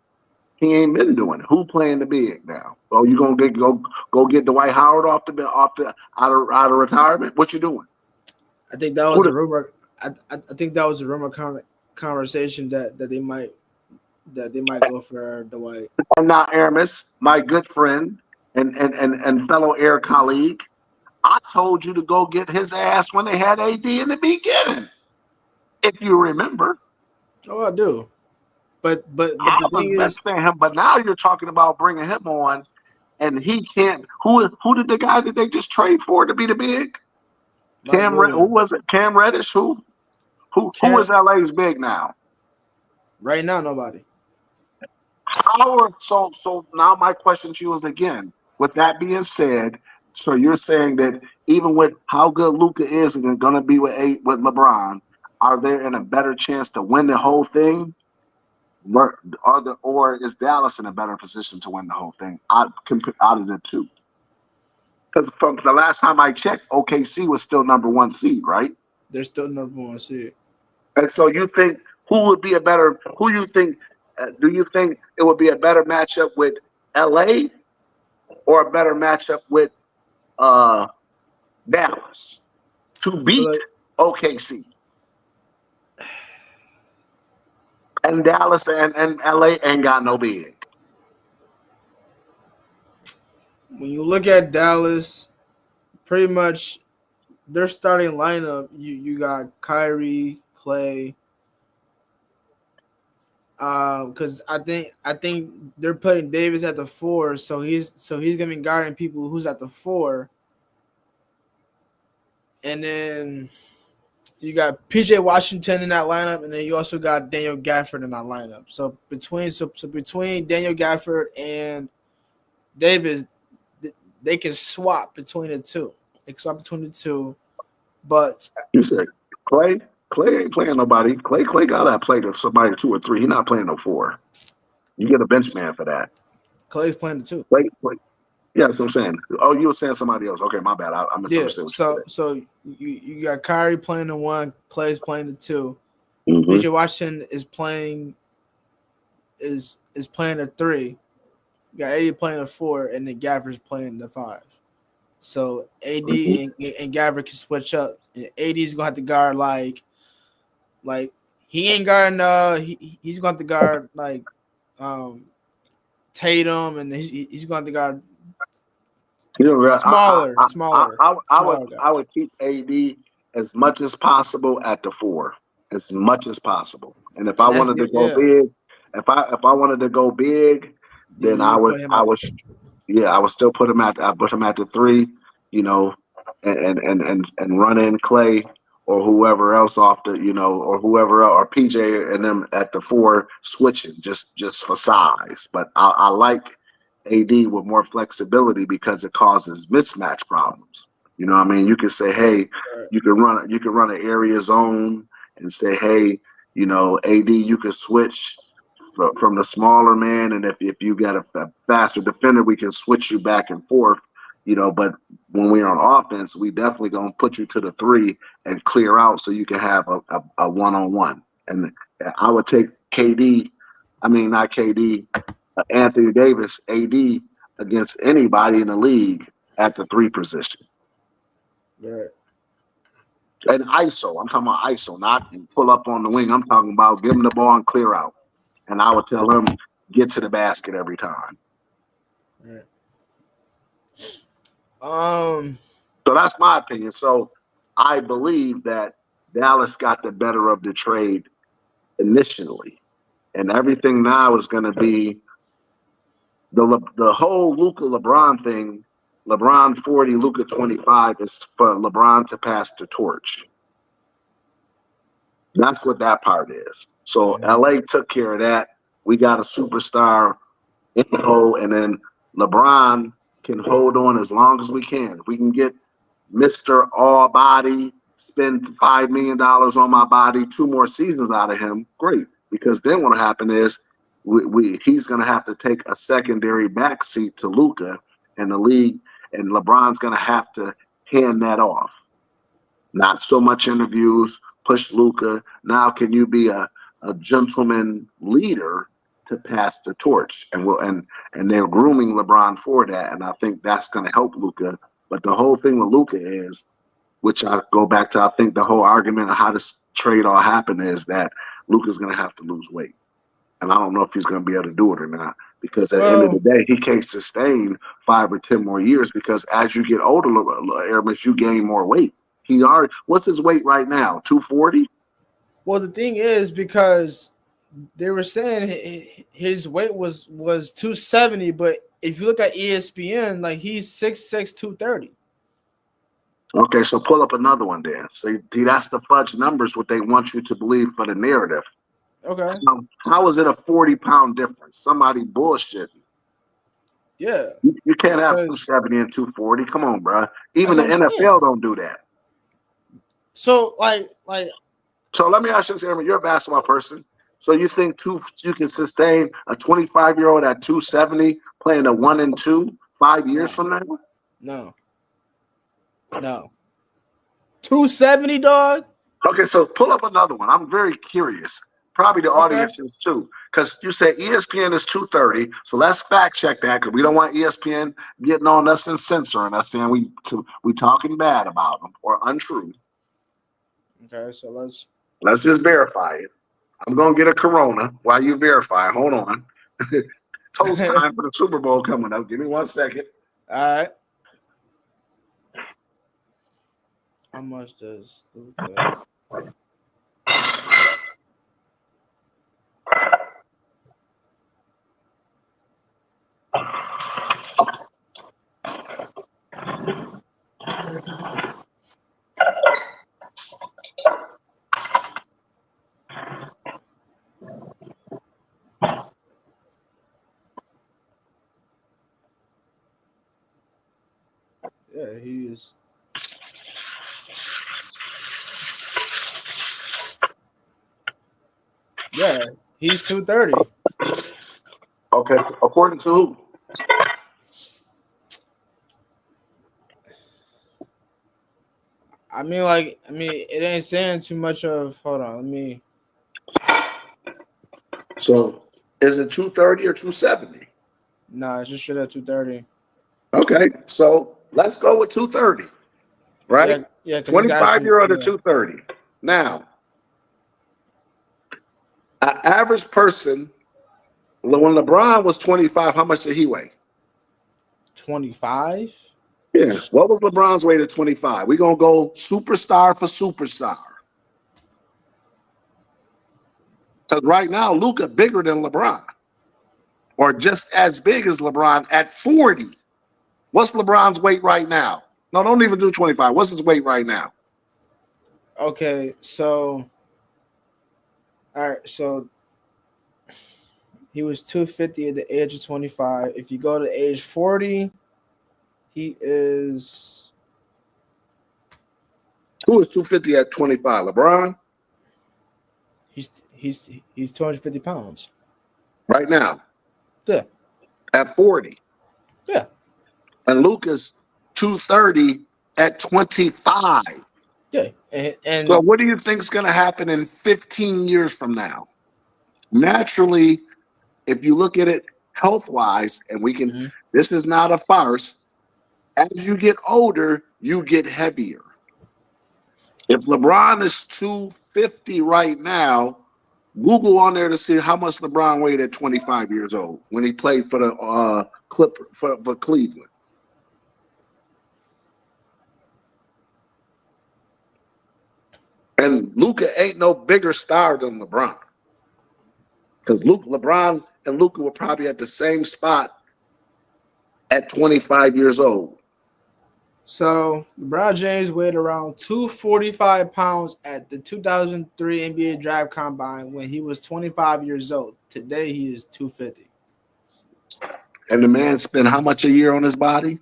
He ain't been doing it. Who playing the big now? Oh, you gonna go get Dwight Howard out of retirement? What you doing? I think that Who was a the, rumor. I think that was a rumor conversation that they might go for Dwight. and now Aramis, my good friend and fellow air colleague, I told you to go get his ass when they had AD in the beginning. If you remember, Oh, I do. But I the was thing is, mentioning him, but now you're talking about bringing him on, and he can't. Who did the guy that they just trade for to be the big? Mark Who Williams, was it? Cam Reddish. Who Cam, is LA's big now? right now nobody. So now my question to you is again. With that being said, so you're saying that even with how good Luka is and going to be with LeBron, are they in a better chance to win the whole thing? Or is Dallas in a better position to win the whole thing out of the two? Because from the last time I checked, OKC was still number one seed, right? They're still number one seed. And so you think who would be a better? Who you think? Do you think it would be a better matchup with LA or a better matchup with uh, Dallas to I feel beat like OKC? And Dallas and LA ain't got no big. when you look at Dallas, pretty much their starting lineup, you got Kyrie, Clay. Because I think they're putting Davis at the 4, so he's gonna be guarding people who's at the 4, and then you got PJ Washington in that lineup, and then you also got Daniel Gafford in that lineup. So between Daniel Gafford and Davis, they can swap between the two. They can swap between the two, but You said Clay. Clay ain't playing nobody. Clay gotta play to somebody 2 or 3. He's not playing no 4. You get a bench man for that. Clay's playing the 2. Clay. Yeah, that's what I'm saying. Oh, you were saying somebody else. Okay, my bad. I Yeah. misunderstood what So you got Kyrie playing the 1, Clay's playing the 2. you said. PJ Washington is playing the 3. You got AD playing the 4, and then Gafford's playing the 5. So AD and Gafford can switch up. And AD's gonna have to guard like he ain't guarding. He's going to have to guard like Tatum, and he's going to guard smaller I guys. would keep AD as much as possible at the 4, as much as possible. And if I And that's wanted to good. go Yeah. big, if I wanted to go big, Yeah, then you put him at I would still put him at the 3, you know, and run in Clay or whoever else off the, or whoever else, or PJ and them at the 4 switching just for size. But I like AD with more flexibility because it causes mismatch problems. You know what I mean? You can say, hey, you can run an area zone and say, hey, AD, you can switch from the smaller man, and if you got a faster defender, we can switch you back and forth. But when we're on offense, we definitely gonna put you to the 3 and clear out so you can have a one-on-one. And I would take not KD, Anthony Davis, AD against anybody in the league at the 3 position. Right. And ISO, I'm talking about ISO, not pull up on the wing. I'm talking about give him the ball and clear out. And I would tell him, get to the basket every time. Right. So that's my opinion. So I believe that Dallas got the better of the trade initially, and everything now is going to be the whole Luka LeBron thing. LeBron 40, Luka 25 is for LeBron to pass the torch. That's what that part is. So LA took care of that. We got a superstar, and then LeBron can hold on as long as we can. If we can get Mr. All Body, spend $5 million on my body, 2 more seasons out of him, great. Because then what'll happen is he's gonna have to take a secondary backseat to Luka and the league, and LeBron's gonna have to hand that off. Not so much interviews, push Luka. Now can you be a gentleman leader to pass the torch? And they're grooming LeBron for that, and I think that's gonna help Luka. But the whole thing with Luka is, which I go back to, I think the whole argument of how this trade all happened is that Luka's going to have to lose weight. And I don't know if he's going to be able to do it or not, because at the end of the day, he can't sustain 5 or 10 more years, because as you get older, Aramis, you gain more weight. What's his weight right now? 240? Well, the thing is, because they were saying his weight was 270, but if you look at ESPN, like he's 6'6", 230. Okay, so pull up another one there. See, that's the fudge numbers, what they want you to believe for the narrative. Okay. How is it a 40-pound difference? Somebody bullshitting. Yeah. You can't have 270 and 240. Come on, bro. Even the NFL don't do that. So, like. So let me ask you this, Aaron. You're a basketball person. So you think you can sustain a 25-year-old at 270 playing a 1 and 2 5 years from now? No. 270, dog? Okay, so pull up another one. I'm very curious. Probably the audience is too. Because you said ESPN is 230. So let's fact check that, because we don't want ESPN getting on us and censoring us, saying we talking bad about them or untrue. Okay, so let's just verify it. I'm going to get a Corona while you verify. Hold on. Toast time for the Super Bowl coming up. Give me 1 second. All right. How much does Luka? Yeah, he is. Yeah, he's 230. Okay, according to who? I mean, it ain't saying too much of. Hold on, So, is it 230 or 270? Nah, it's just straight at 230. Okay, so let's go with 230. Right? Yeah. 25-year-old to 230. Now, an average person, when LeBron was 25, how much did he weigh? 25? Yeah. What was LeBron's weight at 25? We're going to go superstar for superstar. Because right now, Luka bigger than LeBron. Or just as big as LeBron at 40. What's LeBron's weight right now? No, don't even do 25. What's his weight right now? Okay, so all right, so he was 250 at the age of 25. If you go to age 40, he is. Who is 250 at 25? LeBron? He's 250 pounds. Right now? Yeah. At 40? Yeah. And Luka's 230 at 25. Yeah. And so what do you think is going to happen in 15 years from now? Naturally, if you look at it health-wise, and we can, this is not a farce, as you get older, you get heavier. If LeBron is 250 right now, Google on there to see how much LeBron weighed at 25 years old when he played for the for Cleveland. And Luka ain't no bigger star than LeBron. Because LeBron and Luka were probably at the same spot at 25 years old. So LeBron James weighed around 245 pounds at the 2003 NBA Draft Combine when he was 25 years old. Today he is 250. And the man spent how much a year on his body?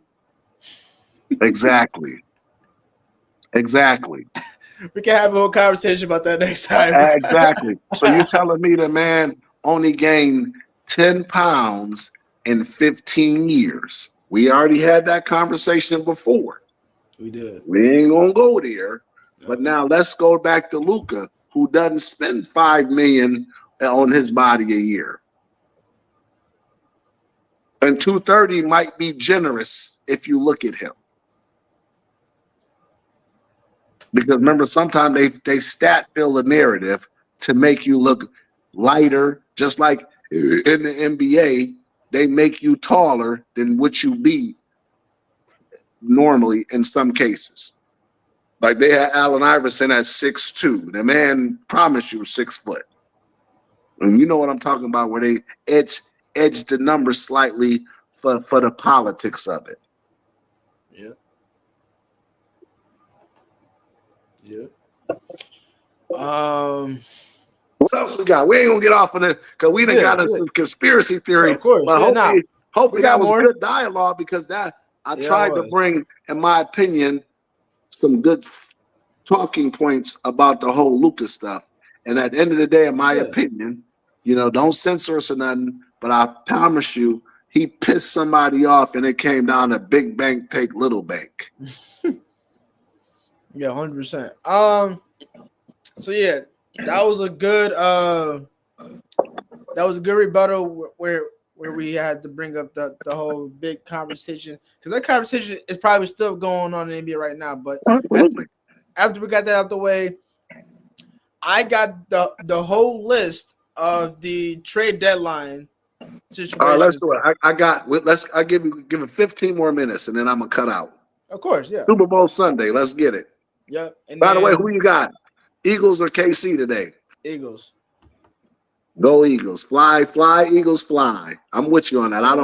Exactly. Exactly. We can have a whole conversation about that next time. Exactly. So you're telling me the man only gained 10 pounds in 15 years. We already had that conversation before. We did. We ain't gonna go there. But now let's go back to Luka, who doesn't spend $5 million on his body a year. And 230 might be generous if you look at him. Because remember, sometimes they stat fill the narrative to make you look lighter, just like in the NBA, they make you taller than what you be normally in some cases. Like they had Allen Iverson at 6'2". The man promised you 6 foot. And you know what I'm talking about, where they edge the numbers slightly for the politics of it. Yeah. Yeah. What else we got? We ain't gonna get off on this because we done got us some conspiracy theory. Of course, but hopefully that was more. Good dialogue, because that I tried to bring, in my opinion, some good talking points about the whole Lucas stuff. And at the end of the day, in my opinion, don't censor us or nothing, but I promise you, he pissed somebody off, and it came down to big bank take little bank. Yeah, 100%. So yeah, that was a good rebuttal where we had to bring up the whole big conversation, because that conversation is probably still going on in the NBA right now. But after we got that out the way, I got the whole list of the trade deadline situation. All right, let's do it. I'll give it 15 more minutes, and then I'm gonna cut out. Of course, yeah. Super Bowl Sunday. Let's get it. Yep. By the way, who you got? Eagles or KC today? Eagles. Go Eagles. Fly, Eagles, fly. I'm with you on that. I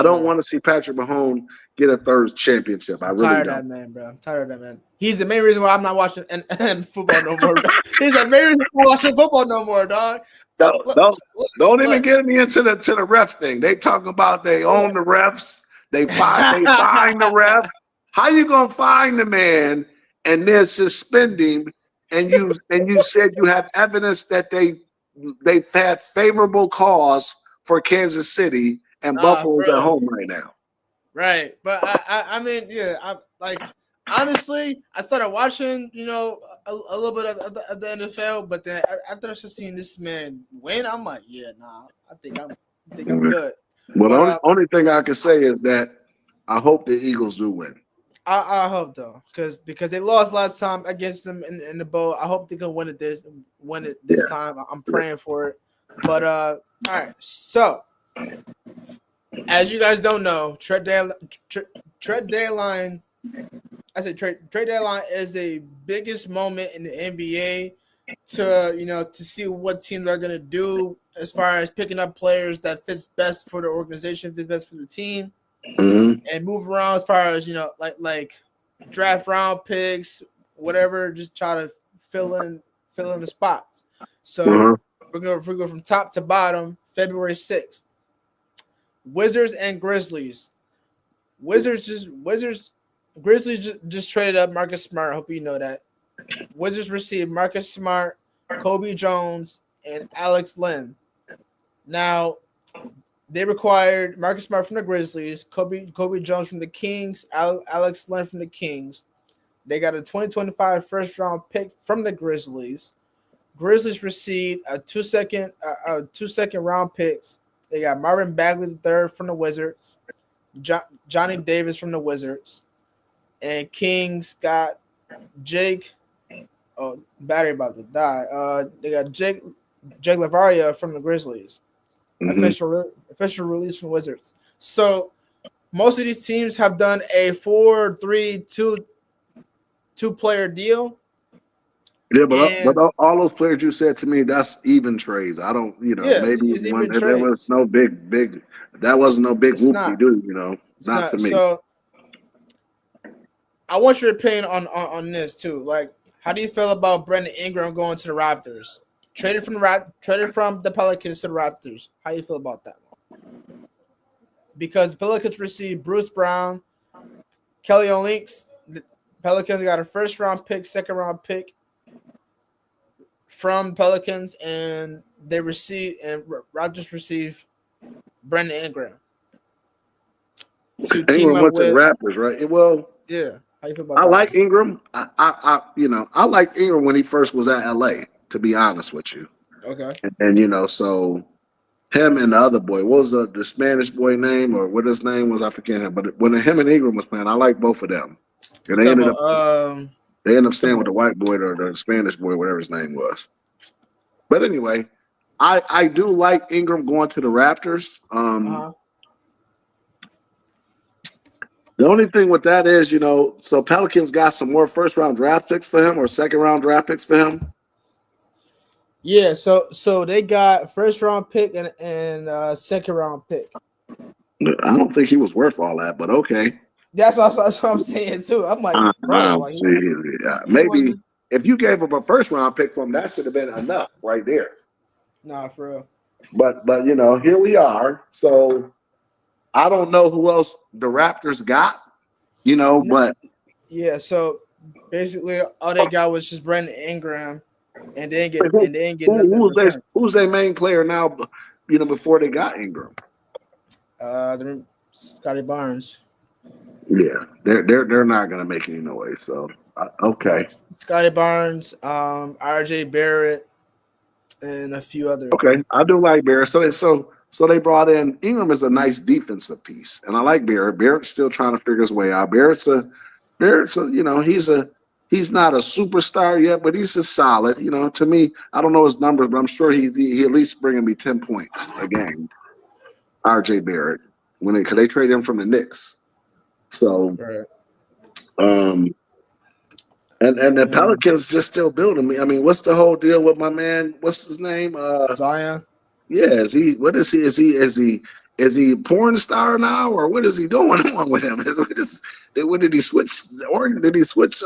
don't want to see Patrick Mahomes get a third championship. I'm tired of that man, bro. I'm tired of that man. He's the main reason why I'm not watching football no more. He's the main reason I'm watching football no more, dog. Don't even get me into the ref thing. They talking about they own the refs. They fine the ref. How you gonna fine the man and then suspend him? And you said you have evidence that they've had favorable cause for Kansas City, and Buffalo's at home right now. Right, but I mean, yeah, honestly, I started watching, a little bit of the NFL, but then after I started seeing this man win, I'm like, yeah, nah, I think I'm good. Well, the only thing I can say is that I hope the Eagles do win. I hope though, because they lost last time against them in the bowl. I hope they can win it this time. I'm praying for it. But all right, so as you guys don't know, trade deadline. I said trade deadline is the biggest moment in the NBA to see what teams are gonna do as far as picking up players that fits best for the organization, fits best for the team. Mm-hmm. And move around as far as like draft round picks, whatever. Just try to fill in the spots. So we go from top to bottom. February 6th, Wizards and Grizzlies. Grizzlies just traded up Marcus Smart. I hope you know that. Wizards received Marcus Smart, Kobe Jones, and Alex Len. Now, they required Marcus Smart from the Grizzlies, Kobe Jones from the Kings, Alex Len from the Kings. They got a 2025 first-round pick from the Grizzlies. Grizzlies received a two-second round picks. They got Marvin Bagley III from the Wizards, Johnny Davis from the Wizards, and Kings got Jake. Oh, battery about to die. They got Jake LaVaria from the Grizzlies. Mm-hmm. Official release from Wizards. So most of these teams have done a 4-3-2 player deal. Yeah, but And all those players you said to me, that's even trades. I don't, yeah, maybe it's one even there was trades. no big, that wasn't no big It's whoop de not. doo, It's not to not. me. So I want your opinion on this too. Like, how do you feel about Brandon Ingram going to the Raptors? Traded from the Pelicans to the Raptors. How do you feel about that? Because the Pelicans received Bruce Brown, Kelly Olynyk. The Pelicans got a first round pick, second round pick from Pelicans, and Raptors received Brandon Ingram to team Ingram up went to the with. Raptors, right? Well, Yeah, how you feel about I that like one? Ingram. I liked Ingram when he first was at LA, to be honest with you. Okay. And so him and the other boy, what was the Spanish boy name or what his name was? I forget him. But when him and Ingram was playing, I liked both of them. You And talk about staying with the white boy or the Spanish boy, whatever his name was. But anyway, I do like Ingram going to the Raptors. The only thing with that is, so Pelicans got some more first round draft picks for him or second round draft picks for him. Yeah, so they got first round pick and second round pick. I don't think he was worth all that, but okay. That's what I'm saying too. I'm like, bro, like See, he maybe wasn't. if you gave him a first round pick from that should have been enough right there. Nah, for real. But here we are. So I don't know who else the Raptors got, but Yeah, so basically all they got was just Brandon Ingram, and they didn't get nothing in return. who's their main player now? Before they got Ingram. Scotty Barnes. Yeah, they're not gonna make any noise. So okay, Scotty Barnes, R.J. Barrett, and a few others. okay. I do like Barrett. So they brought in Ingram is a nice defensive piece, and I like Barrett. Barrett's still trying to figure his way out. Barrett's a he's not a superstar yet, but he's just solid. To me, I don't know his numbers, but I'm sure he at least bringing me 10 points a game. R.J. Barrett because they traded him from the Knicks. So, Right. and the Pelicans just still building me. I mean, what's the whole deal with my man? What's his name? Zion. Yeah, what is he? Is he a porn star now, or what is he doing on with him? What did he switch? Or did he switch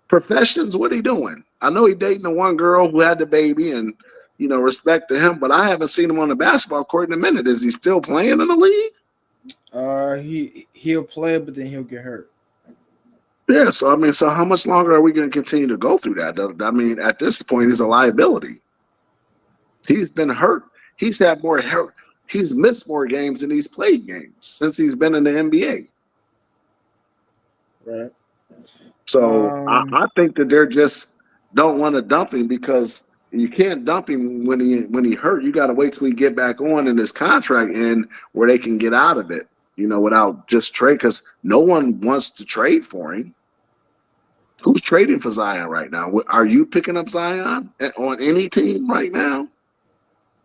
professions? What are he doing? I know he dating the one girl who had the baby, and respect to him, but I haven't seen him on the basketball court in a minute. Is he still playing in the league? He'll play, but then he'll get hurt. Yeah, so I mean, so how much longer are we going to continue to go through that? I mean, at this point, he's a liability. He's been hurt. He's had more hurt. He's missed more games than he's played games since he's been in the NBA. Right. So I think that they're just don't want to dump him because you can't dump him when he hurt. You got to wait till he get back on in his contract and where they can get out of it. Without just trade, because no one wants to trade for him. Who's trading for Zion right now? Are you picking up Zion on any team right now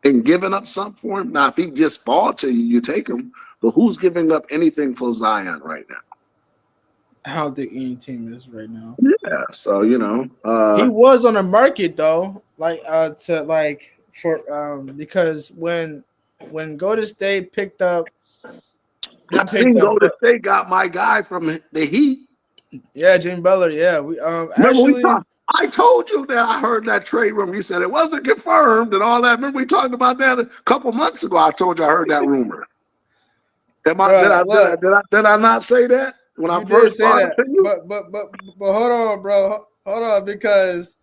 and giving up something for him? Now, if he just fall to you, you take him. But who's giving up anything for Zion right now? I don't think any team is right now. Yeah, so he was on the market though, because when Golden State picked up. Golden State got my guy from the Heat. Yeah, Jimmy Butler. Yeah, I told you that I heard that trade rumor. You said it wasn't confirmed and all that. Remember we talked about that a couple months ago. I told you I heard that rumor. Did I not say that when I first say that? But hold on, bro. Hold on, because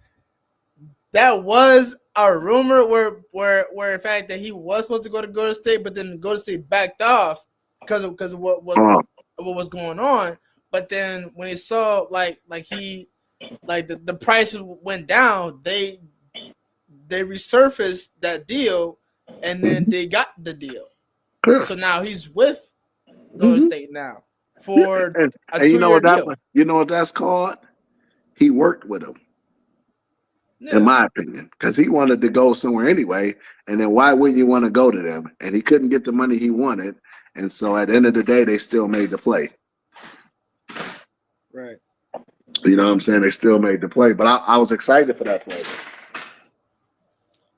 that was a rumor where in fact that he was supposed to go to Golden State, but then Golden State backed off because of what was going on. But then when he saw the prices went down, they resurfaced that deal, and then they got the deal. So now he's with Golden State now for a 2-year deal. You know what that's called? He worked with him. Yeah. In my opinion, because he wanted to go somewhere anyway, and then why wouldn't you want to go to them? And he couldn't get the money he wanted, and so at the end of the day, they still made the play. Right. You know what I'm saying? They still made the play, but I was excited for that play.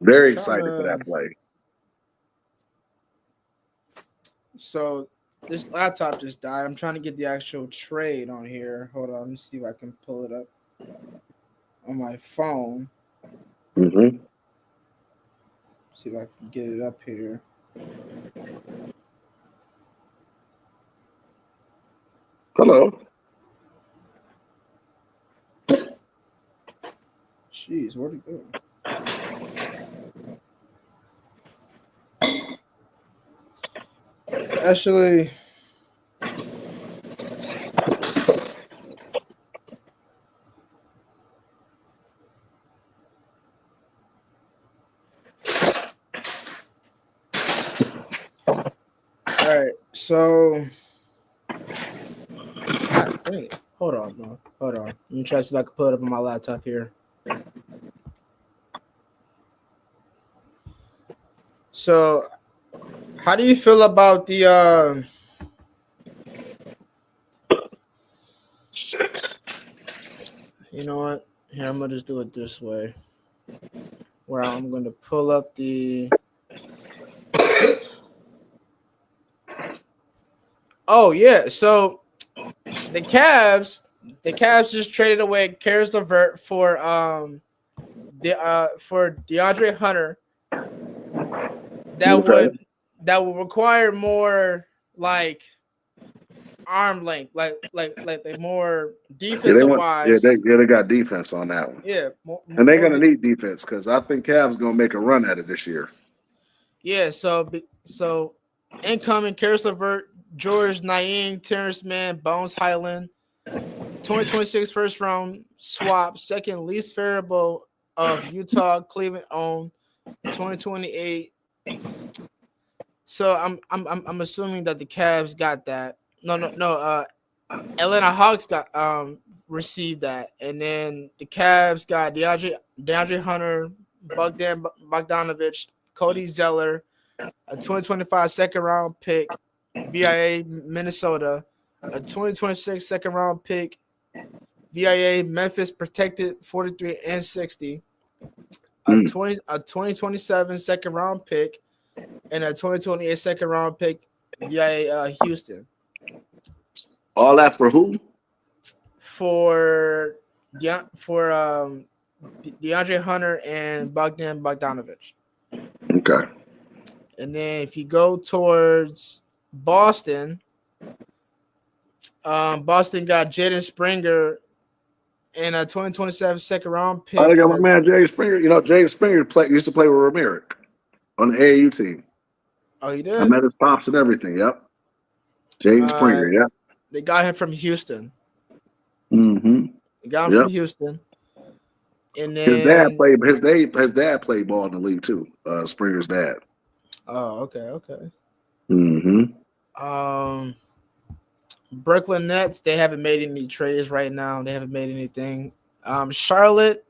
Very excited for that play. So this laptop just died. I'm trying to get the actual trade on here. Hold on, let me see if I can pull it up on my phone. Mm-hmm. See if I can get it up here. Hello. Jeez, where'd it go? Actually, all right. So, God dang it. Hold on, man. Hold on. Let me try to see if I can pull it up on my laptop here. So, how do you feel about the? You know what? Here, I'm gonna just do it this way, where I'm gonna pull up the. Oh yeah, so the Cavs just traded away Karis LeVert for DeAndre Hunter. That would require more like arm length, like more defensive wise. They got defense on that one. Yeah, and they're gonna need defense because I think Cavs gonna make a run at it this year. Yeah, so incoming Karis LeVert, George Niang, Terrence Mann, Bones Highland, 2026 first round swap, second least variable of Utah, Cleveland owned, 2028. So I'm assuming that the Cavs got that. No. Atlanta Hawks got received that, and then the Cavs got DeAndre Hunter, Bogdan Bogdanovic, Cody Zeller, a 2025 second round pick, VIA Minnesota, a 2026 second round pick, VIA Memphis protected 43 and 60, a 2027 second round pick, and a 2028 second round pick VIA Houston. All that for who? For DeAndre Hunter and Bogdan Bogdanovic. Okay. And then if you go towards Boston, Boston got Jaden Springer and a 2027 second round pick. I got my man Jaden Springer. You know, Jaden Springer used to play with Ramiric on the AAU team. Oh, he did? I met his pops and everything. Yep. Jaden Springer. Yep. They got him from Houston. Mm-hmm. They got him from Houston. And then his dad played ball in the league too. Springer's dad. Oh, okay. Mm-hmm. Brooklyn Nets, they haven't made any trades right now. They haven't made anything. Charlotte,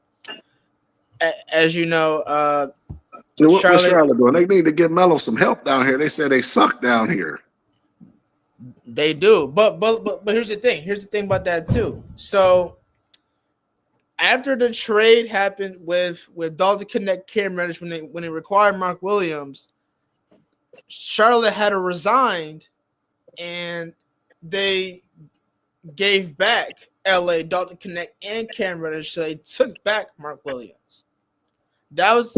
as you know, what's Charlotte doing? They need to give Melo some help down here. They said they suck down here. They do, but here's the thing. Here's the thing about that too. So after the trade happened with Dalton Connect, Cam Reddish, when they required Mark Williams, Charlotte had to resign, and they gave back LA Dalton Connect and Cam Reddish, so they took back Mark Williams. That was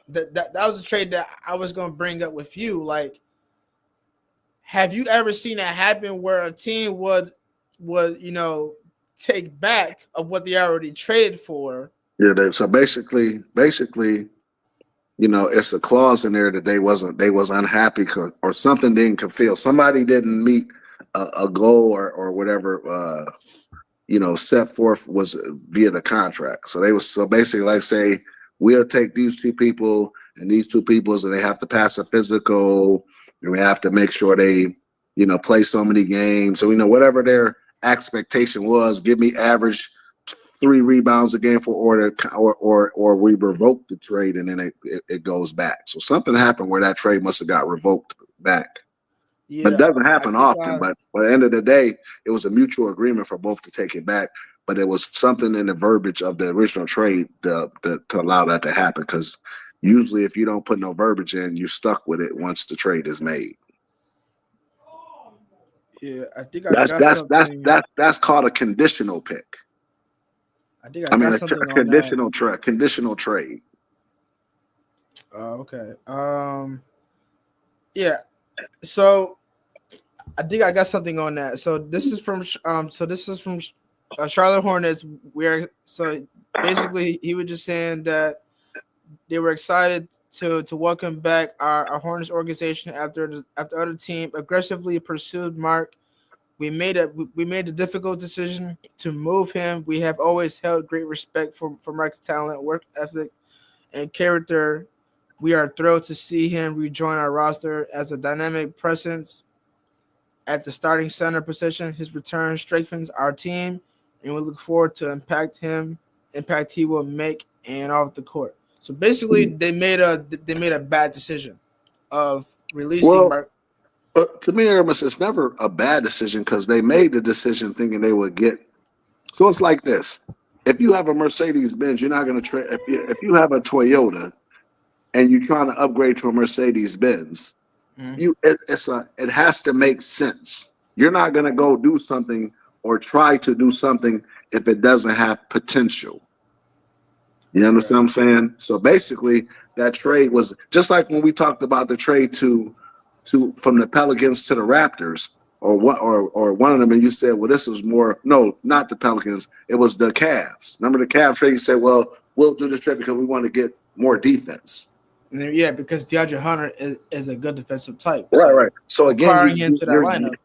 that was a trade that I was going to bring up with you. Like, have you ever seen that happen where a team would take back of what they already traded for? Yeah, so basically, it's a clause in there that they was unhappy or something didn't fulfill. Somebody didn't meet a goal or whatever set forth was via the contract. So basically like say we'll take these two people and these two peoples, and they have to pass a physical, and we have to make sure they play so many games. So whatever their expectation was, give me average 3 rebounds a game for order, or we revoke the trade, and then it goes back. So something happened where that trade must have got revoked back. Yeah, but it doesn't happen often. But at the end of the day, it was a mutual agreement for both to take it back. but it was something in the verbiage of the original trade to allow that to happen. Because usually, if you don't put no verbiage in, you're stuck with it once the trade is made. Yeah, I think I got something. That's called a conditional pick. I think I got something on that. Conditional trade. Okay. Yeah. So I think I got something on that. So this is from Charlotte Hornets. So basically he was just saying that they were excited to welcome back our Hornets organization after other team aggressively pursued Mark. We made a difficult decision to move him. We have always held great respect for Mark's talent, work ethic, and character. We are thrilled to see him rejoin our roster as a dynamic presence at the starting center position. His return strengthens our team, and we look forward to impact he will make and off the court. So basically, they made a bad decision of releasing Mark. To me, Aramis, it's never a bad decision because they made the decision thinking they would get. So it's like this: if you have a Mercedes-Benz, you're not going to trade. If you have a Toyota and you're trying to upgrade to a Mercedes-Benz, it has to make sense. You're not going to go do something or try to do something if it doesn't have potential. You understand what I'm saying? So basically, that trade was just like when we talked about the trade from the Pelicans to the Raptors, or one of them, and you said, well, this was not the Pelicans, it was the Cavs. Remember the Cavs trade? You said, well, we'll do this trade because we want to get more defense. Yeah, because DeAndre Hunter is a good defensive type. Right. So again, him to that lineup.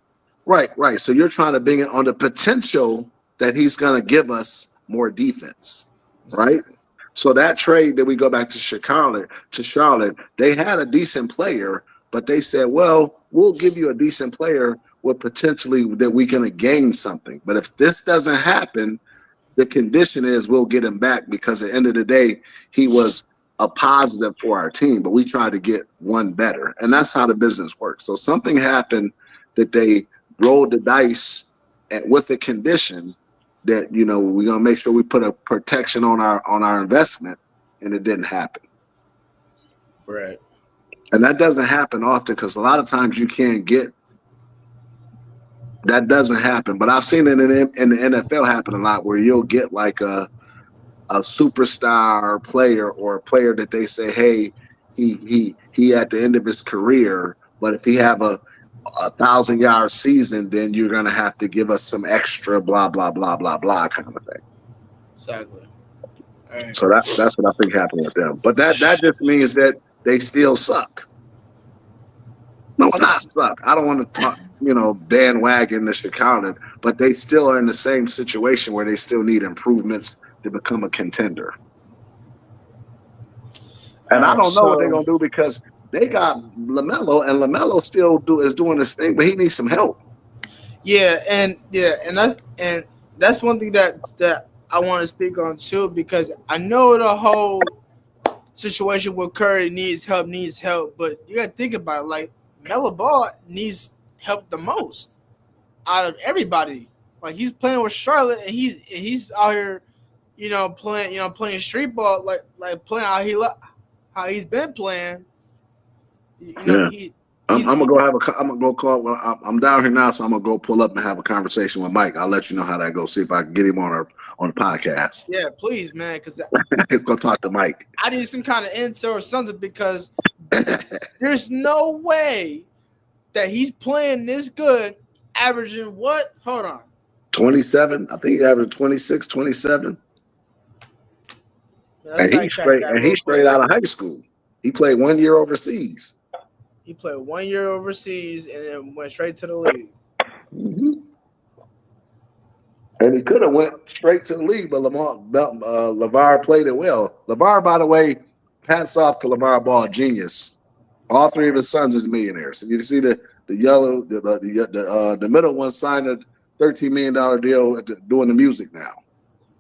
Right. So you're trying to bring it on the potential that he's going to give us more defense, right? So that trade that we go back to Charlotte, they had a decent player, but they said, well, we'll give you a decent player with potentially that we can gain something. But if this doesn't happen, the condition is we'll get him back because at the end of the day, he was a positive for our team, but we tried to get one better. And that's how the business works. So something happened that they rolled the dice with the condition that, we're going to make sure we put a protection on our investment, and it didn't happen. Right. And that doesn't happen often because a lot of times you can't get that doesn't happen. But I've seen it in the NFL happen a lot where you'll get like a superstar player or a player that they say, hey, he at the end of his career, but if he have a 1,000-yard season, then you're going to have to give us some extra blah, blah, blah, blah, blah kind of thing. Exactly. Right. So that's what I think happened with them. But that just means that they still suck. No, not suck. I don't want to talk, bandwagon the Chicago, but they still are in the same situation where they still need improvements to become a contender. And I don't know what they're going to do because they got LaMelo, and LaMelo still is doing this thing, but he needs some help. Yeah, and that's one thing that I want to speak on too, because I know the whole situation where Curry needs help, but you got to think about it. Like Melo Ball needs help the most out of everybody. Like he's playing with Charlotte, and he's out here, playing street ball, like playing how he's been playing. I'm gonna go call. I'm down here now, so I'm gonna go pull up and have a conversation with Mike. I'll let you know how that goes. See if I can get him on the podcast. Yeah, please, man, because let's go talk to Mike. I need some kind of intel or something because there's no way that he's playing this good, averaging what? Hold on. 27. I think he averaged 26, 27. And he's straight out of high school. He played 1 year overseas. He played 1 year overseas and then went straight to the league. Mm-hmm. And he could have went straight to the league, but LeVar played it well. LeVar, by the way, hats off to LeVar Ball, genius. All three of his sons is millionaires. So you see the yellow, the middle one signed a $13 million deal doing the music now.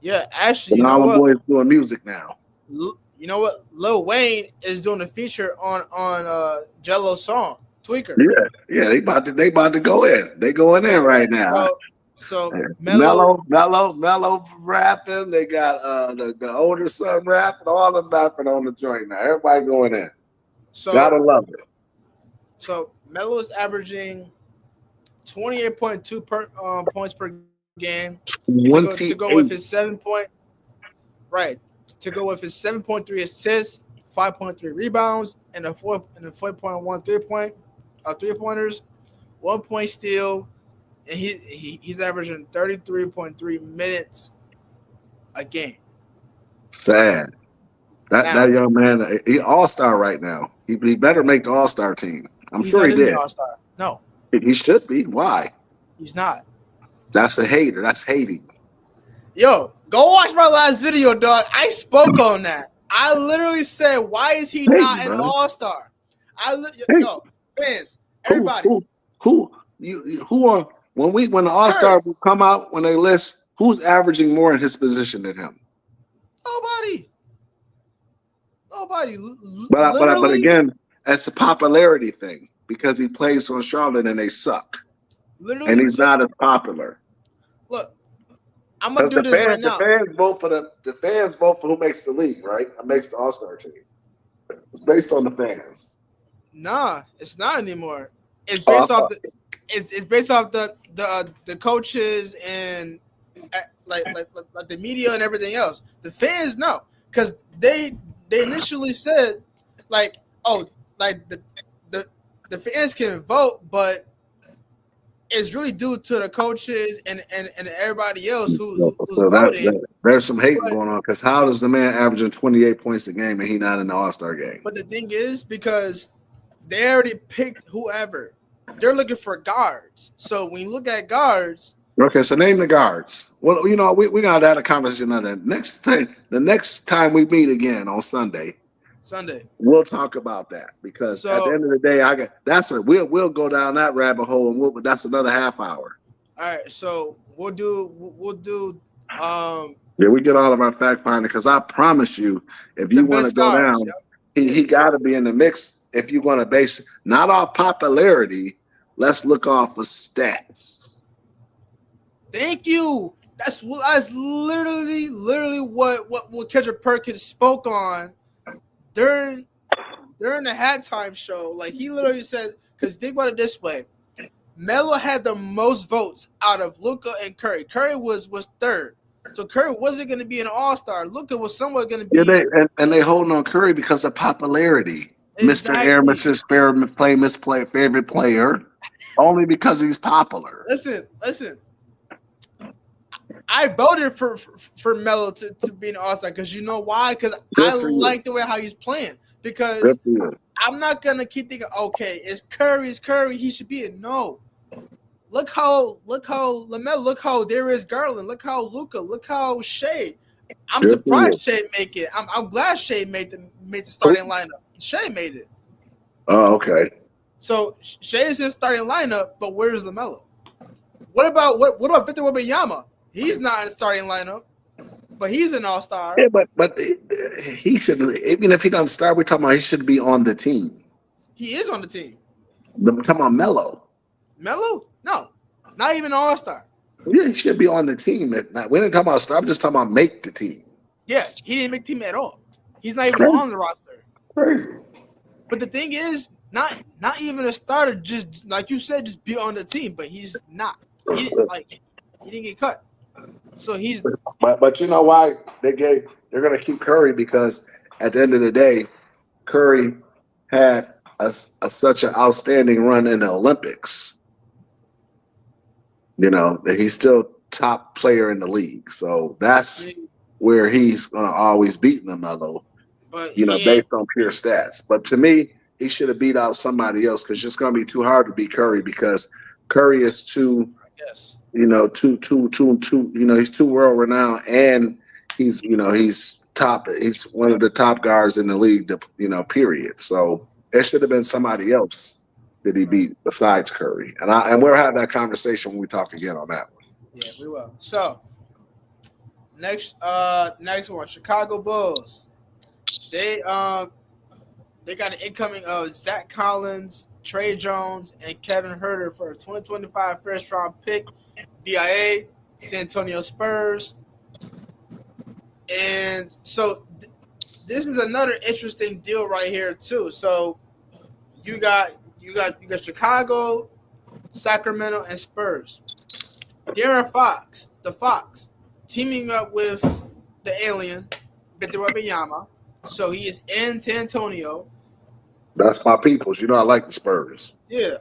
Yeah, actually, and all the boys doing music now. You know what? Lil Wayne is doing a feature on Jello's song Tweaker. Yeah, they about to go in. They going in right now. So Melo, Mello rapping. They got the older son rapping. All of them rapping on the joint now. Everybody going in. so Gotta love it. So Melo is averaging 28.2 points per game to go with his 7.3 assists, 5.3 rebounds, and a 4.1 three pointers, 1 point steal, and he's averaging 33.3 minutes a game. Sad. That young man, he all-star right now. He better make the all-star team. I'm sure he did. All-star. No, he should be. Why? He's not. That's a hater. That's hating. Yo, go watch my last video, dog. I spoke on that. I literally said, "Why is he not an all-star?" Yo, fans, everybody. Who are when the all-star will come out when they list who's averaging more in his position than him? Nobody. But again, that's a popularity thing because he plays for Charlotte and they suck. Literally, and he's not as popular. Look, I'm gonna do this right now. The fans vote for who makes the league, right? Who makes the All-Star team. It's based on the fans. Nah, it's not anymore. It's based off the coaches and like the media and everything else. The fans know because they initially said the fans can vote, but it's really due to the coaches and everybody else who's voting. There's some hate going on because how does the man averaging 28 points a game and he not in the All-Star game? But the thing is, because they already picked whoever. They're looking for guards. So when you look at guards. Okay, so name the guards. Well, we got to have a conversation on that. The next time we meet again on Sunday, we'll talk about that because at the end of the day, we'll go down that rabbit hole and that's another half hour. All right, so we'll do we get all of our fact finding because I promise you, if you want to go down, he got to be in the mix. If you're going to base not off popularity, let's look off of stats. Thank you. That's literally what Kendrick Perkins spoke on during the halftime show. Like he literally said, because think about it this way: Melo had the most votes out of Luka and Curry. Curry was third, so Curry wasn't going to be an all-star. Luka was somewhat going to be. Yeah, and they holding on Curry because of popularity. Exactly. Mr. Aramis's favorite player, only because he's popular. Listen. I voted for Melo to be an all-star because you know why? Because I like the way how he's playing. Because I'm not gonna keep thinking, okay, it's Curry, he should be it. No. Look how LaMelo, look how there is Garland, look how Luka, look how Shea. I'm surprised Shea make it. I'm glad Shea made the starting lineup. Shea made it. Oh, okay. So Shea is in the starting lineup, but where's LaMelo? What about Victor Wembanyama? He's not in the starting lineup, but he's an all-star. Yeah, but he should, even if he doesn't start, we're talking about he should be on the team. He is on the team. I'm talking about Melo. Melo? No, not even an all-star. Yeah, he should be on the team. We didn't talk about star. I'm just talking about make the team. Yeah, he didn't make the team at all. He's not even on the roster. Crazy. But the thing is, not even a starter. Just like you said, just be on the team. But he's not. He didn't get cut. So he's. But you know why they're going to keep Curry because at the end of the day, Curry had such an outstanding run in the Olympics. You know that he's still top player in the league, so that's where he's going to always beat LaMelo. But based on pure stats. But to me, he should have beat out somebody else because it's just going to be too hard to beat Curry because Curry is too. Yes. He's too world renowned and he's top. He's one of the top guards in the league. Period. So it should have been somebody else that he beat besides Curry. And we'll have that conversation when we talk again on that one. Yeah, we will. So next one, Chicago Bulls. They got an incoming of Zach Collins, Trey Jones, and Kevin Huerter for a 2025 first-round pick VIA, San Antonio Spurs, and so this is another interesting deal right here too. So you got Chicago, Sacramento, and Spurs. De'Aaron Fox, the Fox, teaming up with the alien, Victor Wembanyama. So he is in San Antonio. That's my peoples. You know, I like the Spurs. Yeah,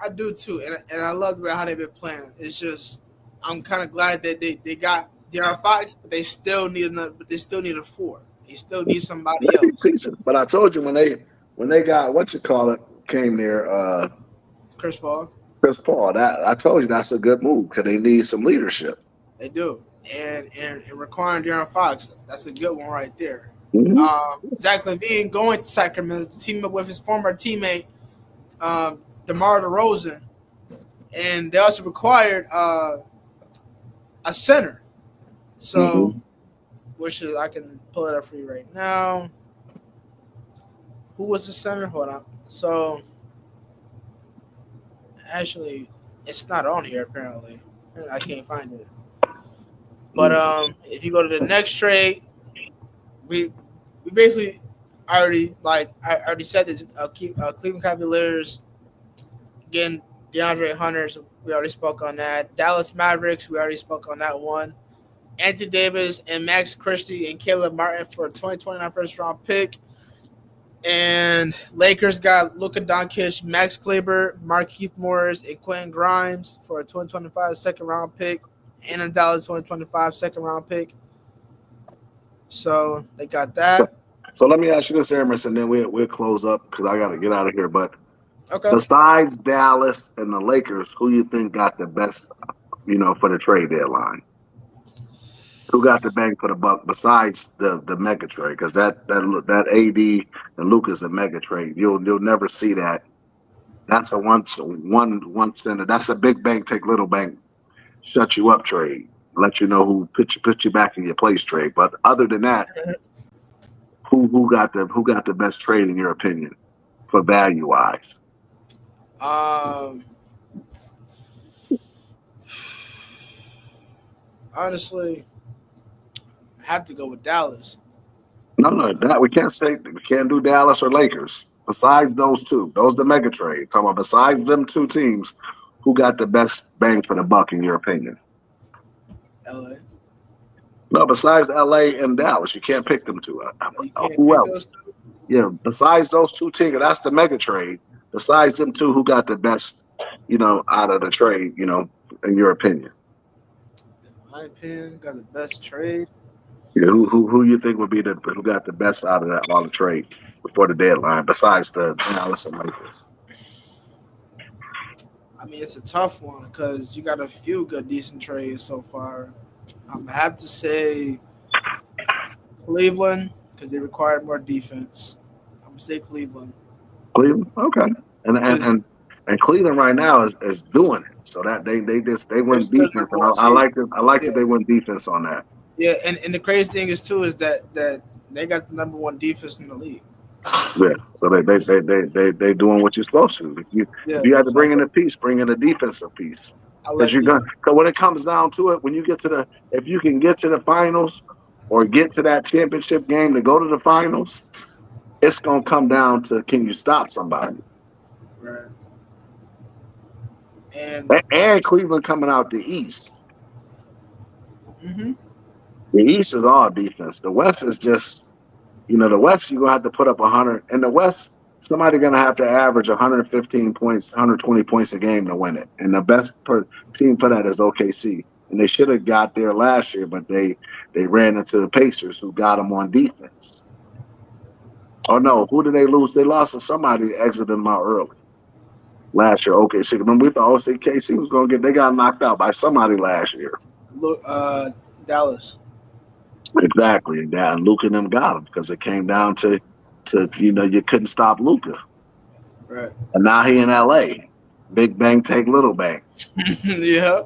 I do too, and I love how they've been playing. It's just I'm kind of glad that they got De'Aaron Fox, but they still need a four. They still need somebody else. But I told you when they got came there, Chris Paul. That I told you that's a good move because they need some leadership. They do, and requiring De'Aaron Fox, that's a good one right there. Mm-hmm. Zach LaVine going to Sacramento to team up with his former teammate DeMar DeRozan, and they also required a center. So, which is I can pull it up for you right now. Who was the center? Hold on. So, actually, it's not on here. Apparently, I can't find it. But if you go to the next trade, we basically I already said this. Cleveland Cavaliers again. DeAndre Hunter, we already spoke on that. Dallas Mavericks, we already spoke on that one. Anthony Davis and Max Christie and Caleb Martin for a 2029 first-round pick. And Lakers got Luka Doncic, Max Kleber, Markieff Morris, and Quentin Grimes for a 2025 second-round pick. And a Dallas 2025 second-round pick. So they got that. So let me ask you this, Amos, and then we'll close up because I got to get out of here. But okay, besides Dallas and the Lakers, who you think got the best, for the trade deadline? Who got the bang for the buck besides the mega trade? Because that AD and Luka's a mega trade. You'll never see that. That's a one center. That's a big bank take little bank, shut you up trade. Let you know who put you back in your place trade. But other than that, who got the best trade in your opinion for value wise? Honestly, I have to go with Dallas. No, that we can't do Dallas or Lakers. Besides those two, those the mega trade. Come on, besides them two teams, who got the best bang for the buck in your opinion? LA. No, besides LA and Dallas, you can't pick them two. Who else? Yeah, besides those two teams, that's the mega trade. Besides them two, who got the best, out of the trade, in your opinion? In my opinion, got the best trade. Yeah, who you think would be who got the best out of that all the trade before the deadline, besides the Dallas and Lakers? I mean, it's a tough one because you got a few good, decent trades so far. I'm have to say Cleveland because they required more defense. I'm gonna say Cleveland. Cleveland, okay, and Cleveland right now is doing it. So that they win defense. And I like that they win defense on that. Yeah, and the crazy thing is too is that they got the number one defense in the league. Yeah, so they doing what you're supposed to. If you have to bring in a piece, bring in a defensive piece. Because when it comes down to it, if you can get to the finals or get to that championship game to go to the finals, it's gonna come down to can you stop somebody? Right. And Cleveland coming out the East. Mm-hmm. The East is all defense. The West is just, the West you're gonna have to put up 100. In the West, somebody's gonna have to average 115 points, 120 points a game to win it. And the best team for that is OKC. And they should have got there last year, but they ran into the Pacers, who got them on defense. Oh no, who did they lose? They lost to somebody that exited them out early last year. OKC. Remember, we thought OKC was gonna they got knocked out by somebody last year. Look, Dallas. Exactly, and Luka and them got him because it came down to you couldn't stop Luka. Right. And now he in LA. Big bang take little bang. Yeah.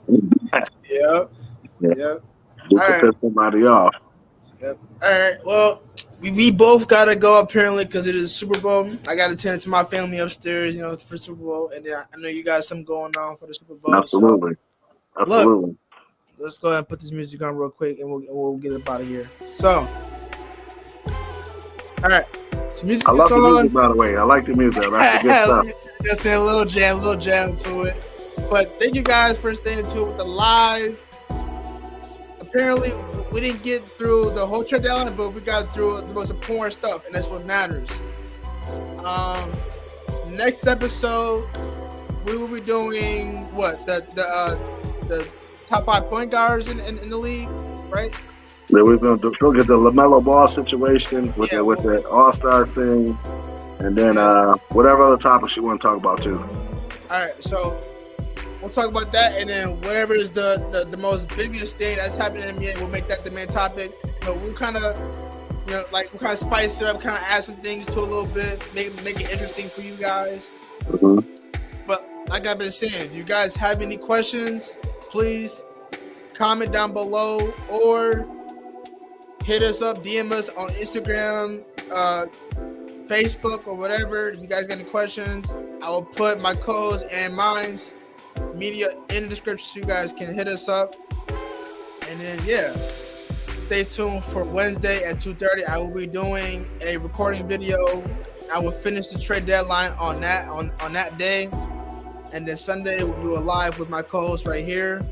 Luka pissed somebody off. Yep. All right. Well, we both gotta go apparently because it is Super Bowl. I gotta tend to my family upstairs, for Super Bowl, and I know you got something going on for the Super Bowl. Absolutely. Absolutely. Let's go ahead and put this music on real quick, and we'll get up out of here. So, all right. So music I love is the on. music, by the way. I like the music. That's the good stuff. Just a little jam to it. But thank you guys for staying tuned with the live. Apparently, we didn't get through the whole trade deadline, but we got through the most important stuff, and that's what matters. Next episode, we will be doing what the top 5 point guards in the league, right? Yeah, we're gonna look at the LaMelo Ball situation with the All-Star thing, and then whatever other topics you want to talk about too. All right, so we'll talk about that, and then whatever is the most biggest thing that's happening in the NBA, we'll make that the main topic. But we'll kind of, we'll kind of spice it up, kind of add some things to it a little bit, make it interesting for you guys. Mm-hmm. But like I've been saying, if you guys have any questions, please comment down below or hit us up, DM us on Instagram, Facebook, or whatever. If you guys got any questions, I will put my codes and mine's media in the description so you guys can hit us up. And then stay tuned for Wednesday at 2:30. I will be doing a recording video. I will finish the trade deadline on that day, and then Sunday we'll do a live with my co-host right here.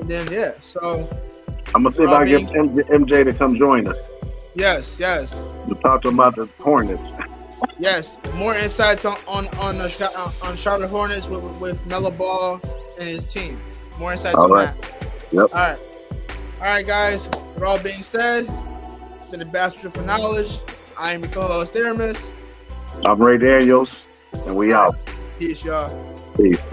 And then so I'm gonna see if I can get MJ to come join us. Yes. We'll talk to him about the Hornets. Yes, more insights on Charlotte Hornets with Melo Ball and his team. More insights on that. Yep. All right, guys. With all being said, it's been a Bastard for Knowledge. I am your co-host, Aramis. I'm Ray Daniels, and we out. Peace, y'all. Peace.